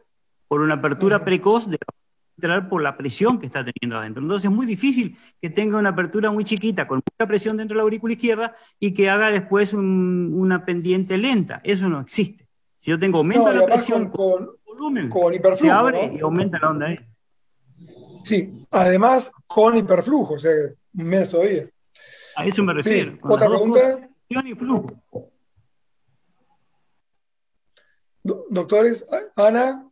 por una apertura precoz de la válvula mitral por la presión que está teniendo adentro. Entonces es muy difícil que tenga una apertura muy chiquita con mucha presión dentro de la aurícula izquierda y que haga después una pendiente lenta. Eso no existe. Si yo tengo aumento No, de y la además presión con volumen, se hiperflujo, abre ¿no? y aumenta la onda E. Sí, además con hiperflujo, o sea, menos todavía. A eso me refiero, Sí, con las otra dos cosas, pregunta, presión y flujo. doctores. Ana,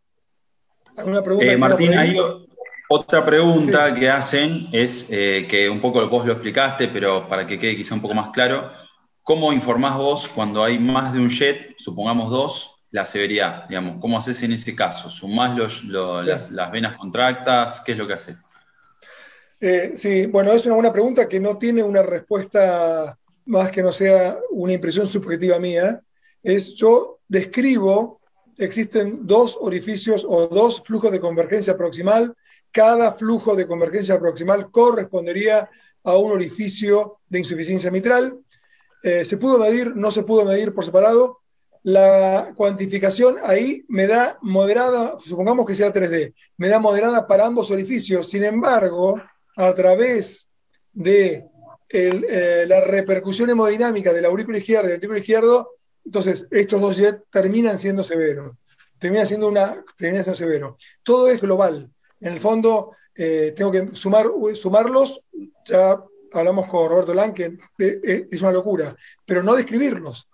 ¿alguna pregunta que tenga por Martín, ahí? ahí otra pregunta Sí. que hacen es, que un poco vos lo explicaste, pero para que quede quizá un poco más claro, ¿cómo informás vos cuando hay más de un jet, supongamos dos, la severidad? Digamos, ¿cómo haces en ese caso? ¿Sumás Sí. las venas contractas? ¿Qué es lo que haces? Sí, bueno, es una buena pregunta que no tiene una respuesta más que no sea una impresión subjetiva mía. Yo describo, existen dos orificios o dos flujos de convergencia proximal. Cada flujo de convergencia proximal correspondería a un orificio de insuficiencia mitral. ¿Se pudo medir? No se pudo medir por separado. La cuantificación ahí me da moderada, supongamos que sea 3D, me da moderada para ambos orificios. Sin embargo, a través de la repercusión hemodinámica de la aurícula izquierda y del ventrículo izquierdo, entonces estos dos jets terminan siendo severos. Terminan siendo severos. Todo es global. En el fondo, tengo que sumarlos. Ya hablamos con Roberto Lang, que es una locura, pero no describirlos.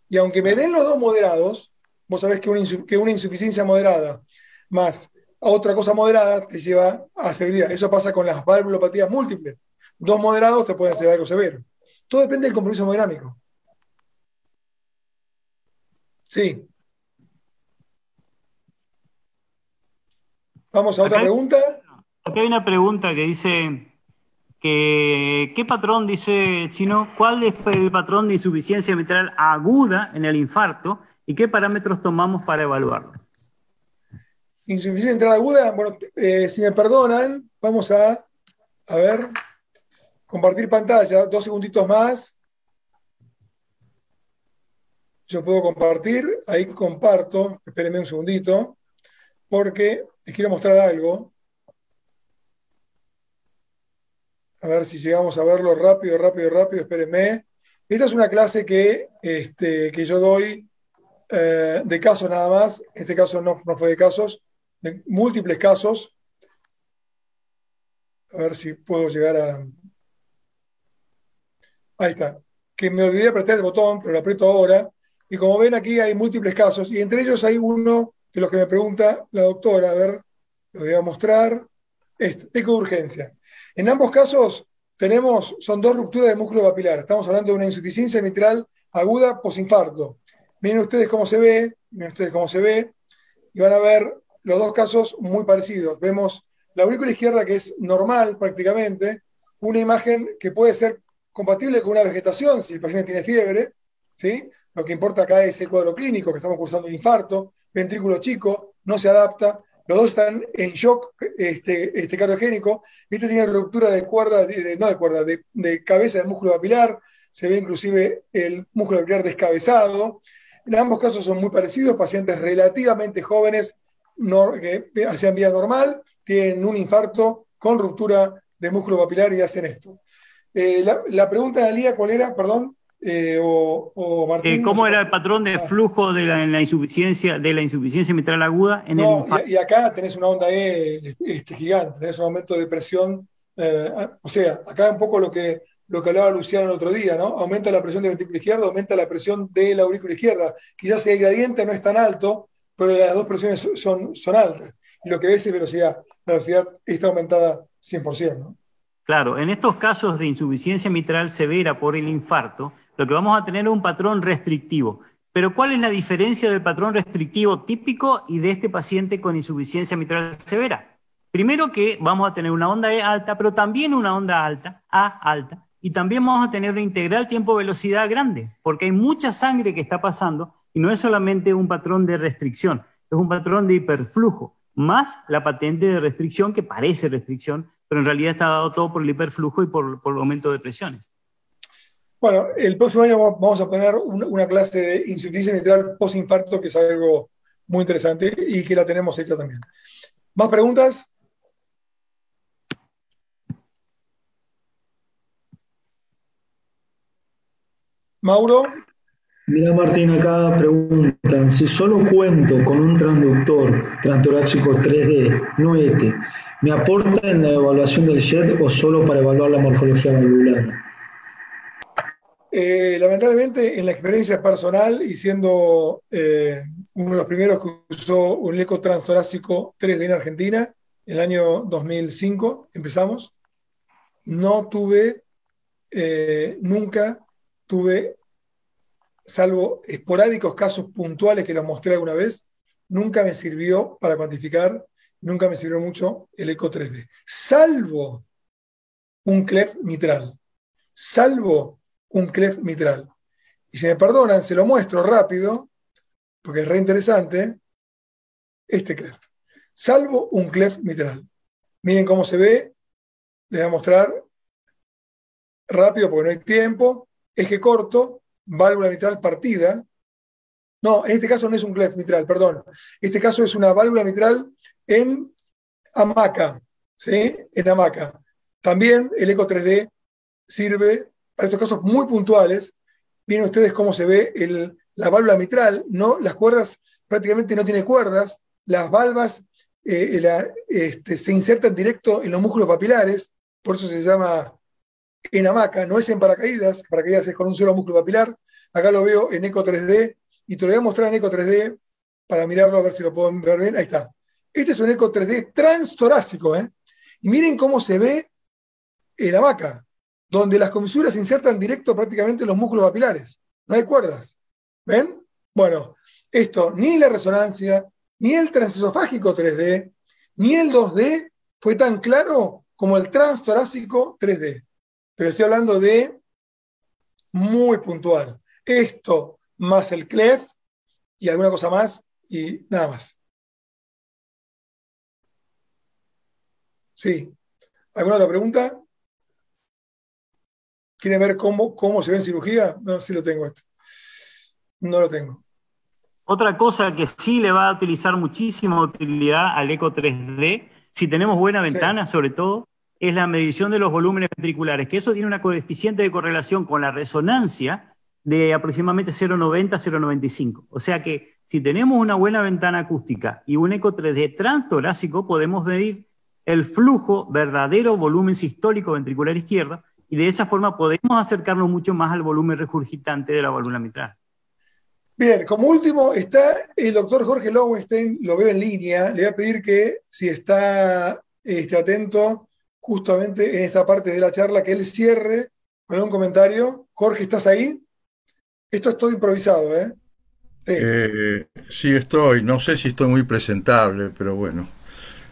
Y aunque me den los dos moderados, vos sabés que una insuficiencia moderada más a otra cosa moderada te lleva a severidad. Eso pasa con las valvulopatías múltiples. Dos moderados te pueden hacer algo severo. Todo depende del compromiso hemodinámico. Sí. Vamos a otra pregunta. Acá hay una pregunta que dice ¿qué patrón, dice Chino, cuál es el patrón de insuficiencia mitral aguda en el infarto y qué parámetros tomamos para evaluarlo? Insuficiencia mitral aguda. Bueno, si me perdonan, vamos a ver, compartir pantalla, 2 segunditos más. Yo puedo compartir, ahí comparto, espérenme un segundito, porque les quiero mostrar algo. A ver si llegamos a verlo rápido, espérenme. Esta es una clase que yo doy de casos nada más, en este caso no fue de casos, de múltiples casos. A ver si puedo llegar a... Ahí está. Que me olvidé de apretar el botón, pero lo aprieto ahora. Y como ven aquí hay múltiples casos, y entre ellos hay uno de los que me pregunta la doctora. A ver, lo voy a mostrar. Esto, eco de urgencia. En ambos casos son dos rupturas de músculo papilar. Estamos hablando de una insuficiencia mitral aguda posinfarto. Miren ustedes cómo se ve, y van a ver los dos casos muy parecidos. Vemos la aurícula izquierda, que es normal prácticamente, una imagen que puede ser compatible con una vegetación si el paciente tiene fiebre, ¿sí? Lo que importa acá es el cuadro clínico, que estamos cursando un infarto, ventrículo chico, no se adapta, los dos están en shock cardiogénico. Este tiene ruptura de cuerda, de cabeza del músculo papilar, se ve inclusive el músculo papilar descabezado. En ambos casos son muy parecidos, pacientes relativamente jóvenes que hacían vida normal, tienen un infarto con ruptura de músculo papilar y hacen esto. La pregunta de Alía, ¿cuál era? Perdón. O Martín. ¿Cómo era el patrón de flujo de la insuficiencia mitral aguda en el infarto? Y acá tenés una onda gigante, tenés un aumento de presión. O sea, acá un poco lo que hablaba Luciano el otro día, ¿no? Aumenta la presión del ventrículo izquierdo, aumenta la presión de la aurícula izquierda. Quizás el gradiente no es tan alto, pero las dos presiones son altas. Y lo que ves es velocidad. La velocidad está aumentada 100%, ¿no? Claro, en estos casos de insuficiencia mitral severa por el infarto, lo que vamos a tener es un patrón restrictivo. Pero ¿cuál es la diferencia del patrón restrictivo típico y de este paciente con insuficiencia mitral severa? Primero que vamos a tener una onda E alta, pero también una onda alta, A alta, y también vamos a tener una integral tiempo-velocidad grande, porque hay mucha sangre que está pasando y no es solamente un patrón de restricción, es un patrón de hiperflujo, más la patente de restricción que parece restricción, pero en realidad está dado todo por el hiperflujo y por el aumento de presiones. Bueno, el próximo año vamos a poner una clase de insuficiencia mitral postinfarto, que es algo muy interesante y que la tenemos hecha también. ¿Más preguntas? Mauro. Mira, Martín, acá preguntan, si solo cuento con un transductor transtorácico 3D, no ETE, ¿me aporta en la evaluación del JET o solo para evaluar la morfología valvular? Lamentablemente, en la experiencia personal y siendo uno de los primeros que usó un eco transtorácico 3D en Argentina, el año 2005 empezamos, nunca tuve, salvo esporádicos casos puntuales que los mostré alguna vez, nunca me sirvió para cuantificar, nunca me sirvió mucho el eco 3D, salvo un cleft mitral, Y si me perdonan, se lo muestro rápido, porque es re interesante, este cleft. Salvo un cleft mitral. Miren cómo se ve, les voy a mostrar rápido porque no hay tiempo. Eje corto, válvula mitral partida. No, en este caso no es un cleft mitral, perdón. Este caso es una válvula mitral en hamaca, ¿sí? En hamaca. También el eco 3D sirve para estos casos muy puntuales. Miren ustedes cómo se ve la válvula mitral, ¿no? Las cuerdas prácticamente no tiene cuerdas, las valvas se insertan directo en los músculos papilares, por eso se llama en hamaca, no es en paracaídas es con un solo músculo papilar. Acá lo veo en eco 3D, y te lo voy a mostrar en eco 3D para mirarlo, a ver si lo pueden ver bien. Ahí está. Este es un eco 3D transtorácico, ¿eh? Y miren cómo se ve en hamaca, donde las comisuras se insertan directo prácticamente en los músculos papilares. No hay cuerdas. ¿Ven? Bueno, esto, ni la resonancia, ni el transesofágico 3D, ni el 2D fue tan claro como el transtorácico 3D. Pero estoy hablando de muy puntual. Esto más el cleft y alguna cosa más y nada más. Sí. ¿Alguna otra pregunta? ¿Quieren ver cómo se ve en cirugía? No, sí lo tengo esto. No lo tengo. Otra cosa que sí le va a utilizar muchísima utilidad al eco 3D, si tenemos buena ventana, sobre todo, es la medición de los volúmenes ventriculares, que eso tiene una coeficiente de correlación con la resonancia de aproximadamente 0,90 a 0,95. O sea que si tenemos una buena ventana acústica y un eco 3D transtorácico, podemos medir el flujo, verdadero volumen sistólico ventricular izquierdo, y de esa forma podemos acercarnos mucho más al volumen regurgitante de la válvula mitral. Bien, como último está el doctor Jorge Lowenstein, lo veo en línea, le voy a pedir que si está atento justamente en esta parte de la charla, que él cierre con algún comentario. Jorge, ¿estás ahí? Esto es todo improvisado, ¿eh? Sí. Sí estoy, no sé si estoy muy presentable, pero bueno,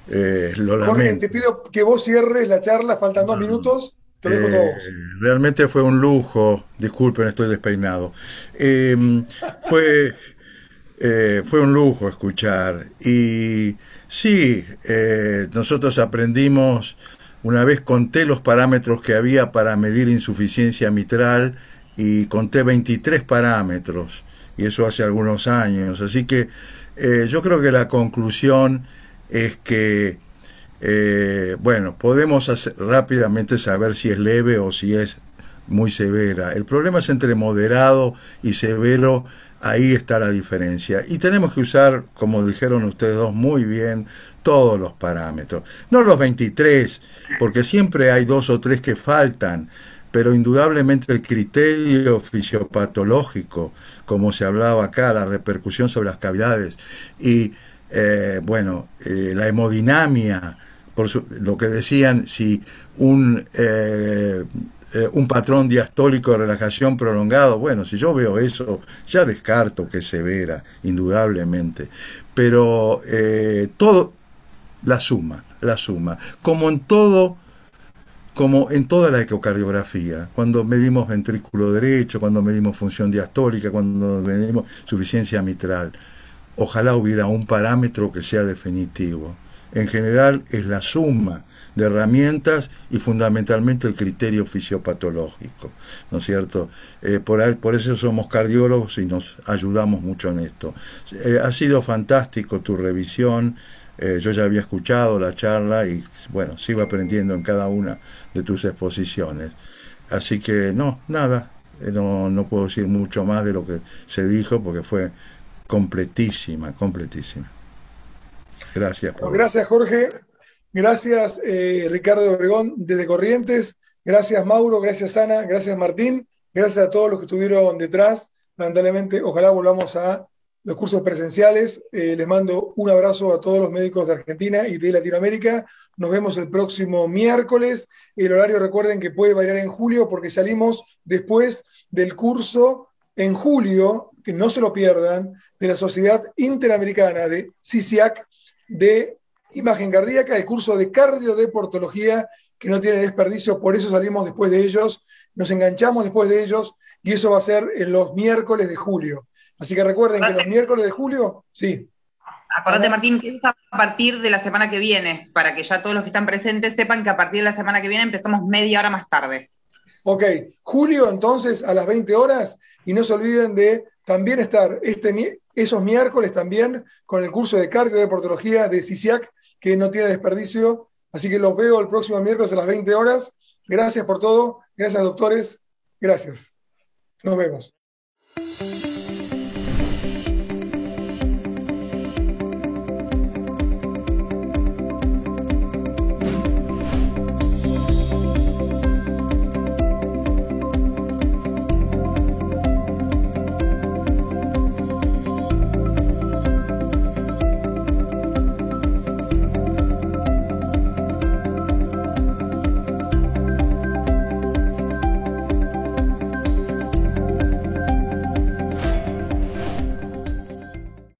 lo lamento. Jorge, te pido que vos cierres la charla, faltan 2 minutos. Realmente fue un lujo, disculpen, estoy despeinado. Fue un lujo escuchar. Y sí, nosotros aprendimos, una vez conté los parámetros que había para medir insuficiencia mitral y conté 23 parámetros, y eso hace algunos años. Así que yo creo que la conclusión es que bueno, podemos rápidamente saber si es leve o si es muy severa. El problema es entre moderado y severo, ahí está la diferencia. Y tenemos que usar, como dijeron ustedes dos muy bien, todos los parámetros. No los 23, porque siempre hay 2 o 3 que faltan, pero indudablemente el criterio fisiopatológico, como se hablaba acá, la repercusión sobre las cavidades y bueno, la hemodinamia, lo que decían, si un patrón diastólico de relajación prolongado, bueno, si yo veo eso, ya descarto que es severa, indudablemente. Pero todo, la suma, como en toda la ecocardiografía, cuando medimos ventrículo derecho, cuando medimos función diastólica, cuando medimos suficiencia mitral, ojalá hubiera un parámetro que sea definitivo. En general es la suma de herramientas y fundamentalmente el criterio fisiopatológico, ¿no es cierto? Por eso somos cardiólogos y nos ayudamos mucho en esto. Ha sido fantástico tu revisión, yo ya había escuchado la charla y bueno, sigo aprendiendo en cada una de tus exposiciones. Así que no puedo decir mucho más de lo que se dijo porque fue completísima. Gracias. Gracias, Jorge. Gracias, Ricardo Obregón, desde Corrientes. Gracias, Mauro. Gracias, Ana. Gracias, Martín. Gracias a todos los que estuvieron detrás. Lamentablemente, ojalá volvamos a los cursos presenciales. Les mando un abrazo a todos los médicos de Argentina y de Latinoamérica. Nos vemos el próximo miércoles. El horario, recuerden que puede variar en julio porque salimos después del curso en julio, que no se lo pierdan, de la Sociedad Interamericana de CICIAC, de imagen cardíaca, el curso de cardiodeportología, que no tiene desperdicio, por eso salimos después de ellos, nos enganchamos después de ellos, y eso va a ser en los miércoles de julio. Así que recuerden que los miércoles de julio, sí. Acordate, Martín, que es a partir de la semana que viene, para que ya todos los que están presentes sepan que a partir de la semana que viene empezamos media hora más tarde. Ok, julio entonces a las 20 horas, y no se olviden de también estar esos miércoles también con el curso de cardiodeportología de CICIAC, que no tiene desperdicio. Así que los veo el próximo miércoles a las 20 horas. Gracias por todo. Gracias, doctores. Gracias. Nos vemos.